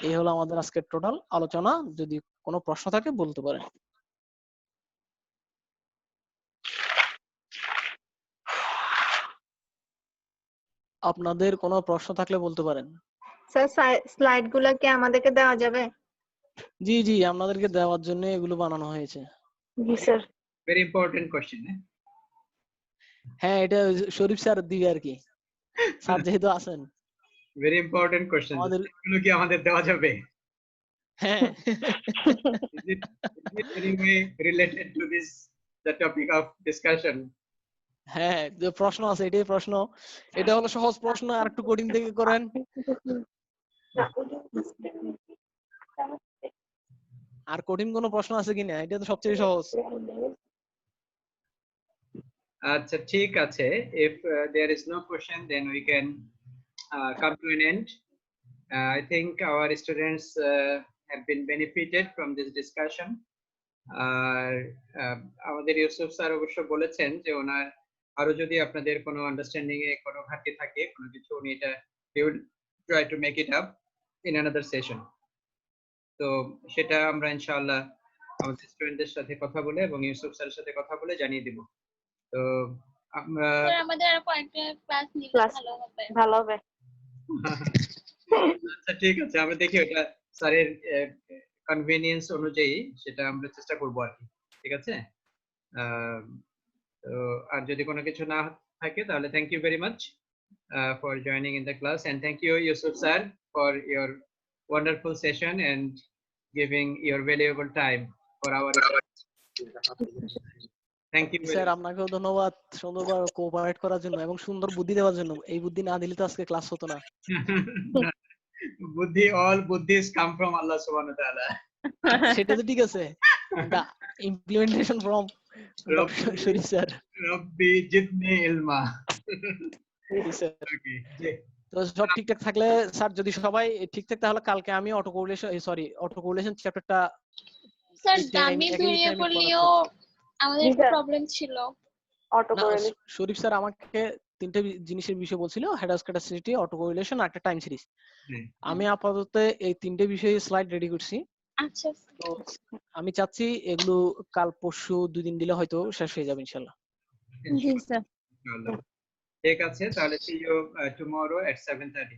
এই হলো আমাদের আজকের টোটাল আলোচনা। যদি কোনো প্রশ্ন থাকে বলতে পারেন। আপনাদের কোনো প্রশ্ন থাকলে বলতে পারেন। স্যার স্লাইড গুলো কি আমাদেরকে দেওয়া যাবে? জি জি, আপনাদেরকে দেওয়ার জন্য এগুলো বানানো হয়েছে। জি স্যার। Very important question. হ্যাঁ, এটা শরীফ স্যার দিবে আর কি, স্যার যেহেতু আছেন। Very important question. আমাদের এগুলো কি আমাদের দেওয়া যাবে? হ্যাঁ Is it any way related to this, the topic of discussion? হ্যাঁ, যে প্রশ্ন আছে এটাই প্রশ্ন। এটা হলো সহজ প্রশ্ন, আর একটু কঠিন থেকে করেন। আর কঠিন কোনো প্রশ্ন আছে কিনা, এটা তো সবচেয়ে সহজ। আচ্ছা, ঠিক আছে। If there is no question, then we can come to an end. I think our students have been benefited from this discussion. আমাদের ইউসুফ স্যার অবশ্য বলেছেন যে ওনার আরো যদি আপনাদের কোনো আন্ডারস্ট্যান্ডিং এ কোনো ঘাটতি থাকে, কোনো কিছু উনি এটা they would try to make it up in another session. তো সেটা আমরা ইনশাআল্লাহ আমাদের স্টুডেন্টদের সাথে কথা বলে এবং ইউসুফ স্যারের সাথে কথা বলে জানিয়ে দিব। তো আমরা আমাদের আর কয়েকটা ক্লাস নিলে ভালো হবে। আচ্ছা, ঠিক আছে, আমরা দেখি ওটা স্যারের কনভেনিয়েন্স অনুযায়ী সেটা আমরা চেষ্টা করব আর কি। ঠিক আছে। তো আর যদি কোনো কিছু না থাকে তাহলে thank you very much for joining in the class, and thank you Yusuf sir for your wonderful session and giving your valuable time for our thank you sir আপনাকেও ধন্যবাদ সুন্দরভাবে কোঅপারেট করার জন্য এবং সুন্দর বুদ্ধি দেওয়ার জন্য। এই বুদ্ধি না দিলে তো আজকে ক্লাস হতো না। buddhi, all buddhis come from Allah subhanahu wa ta'ala. সেটা তো ঠিক আছে, the implementation from Sharif sir. Rabbi jitni ilma. Okay. তো সব ঠিকঠাক থাকলে স্যার, যদি সবাই ঠিকঠাক তাহলে কালকে আমি অটো কোরিলেশন চ্যাপ্টারটা স্যার দামি ভেরিয়েবলও আমাদের একটা প্রবলেম ছিল। অটো কোরিলেশন শরীফ স্যার আমাকে তিনটা জিনিসের বিষয় বলছিল, হেডারস্কেটাসিটি, অটো কোরিলেশন আর একটা টাইম সিরিজ। আমি আপাতত এই তিনটে বিষয়ে স্লাইড রেডি করছি। আচ্ছা, তো আমি চাচ্ছি এগুলো কাল পরশু 2 দিন দিলে হয়তো শেষ হয়ে যাবে ইনশাআল্লাহ। জি স্যার। ঠিক আছে, তাহলে see you tomorrow at 7:30.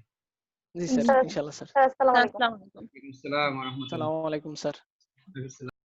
G sir, ইনশাআল্লাহ স্যার। আসসালামু আলাইকুম। আসসালামু আলাইকুম। আসসালামু আলাইকুম স্যার।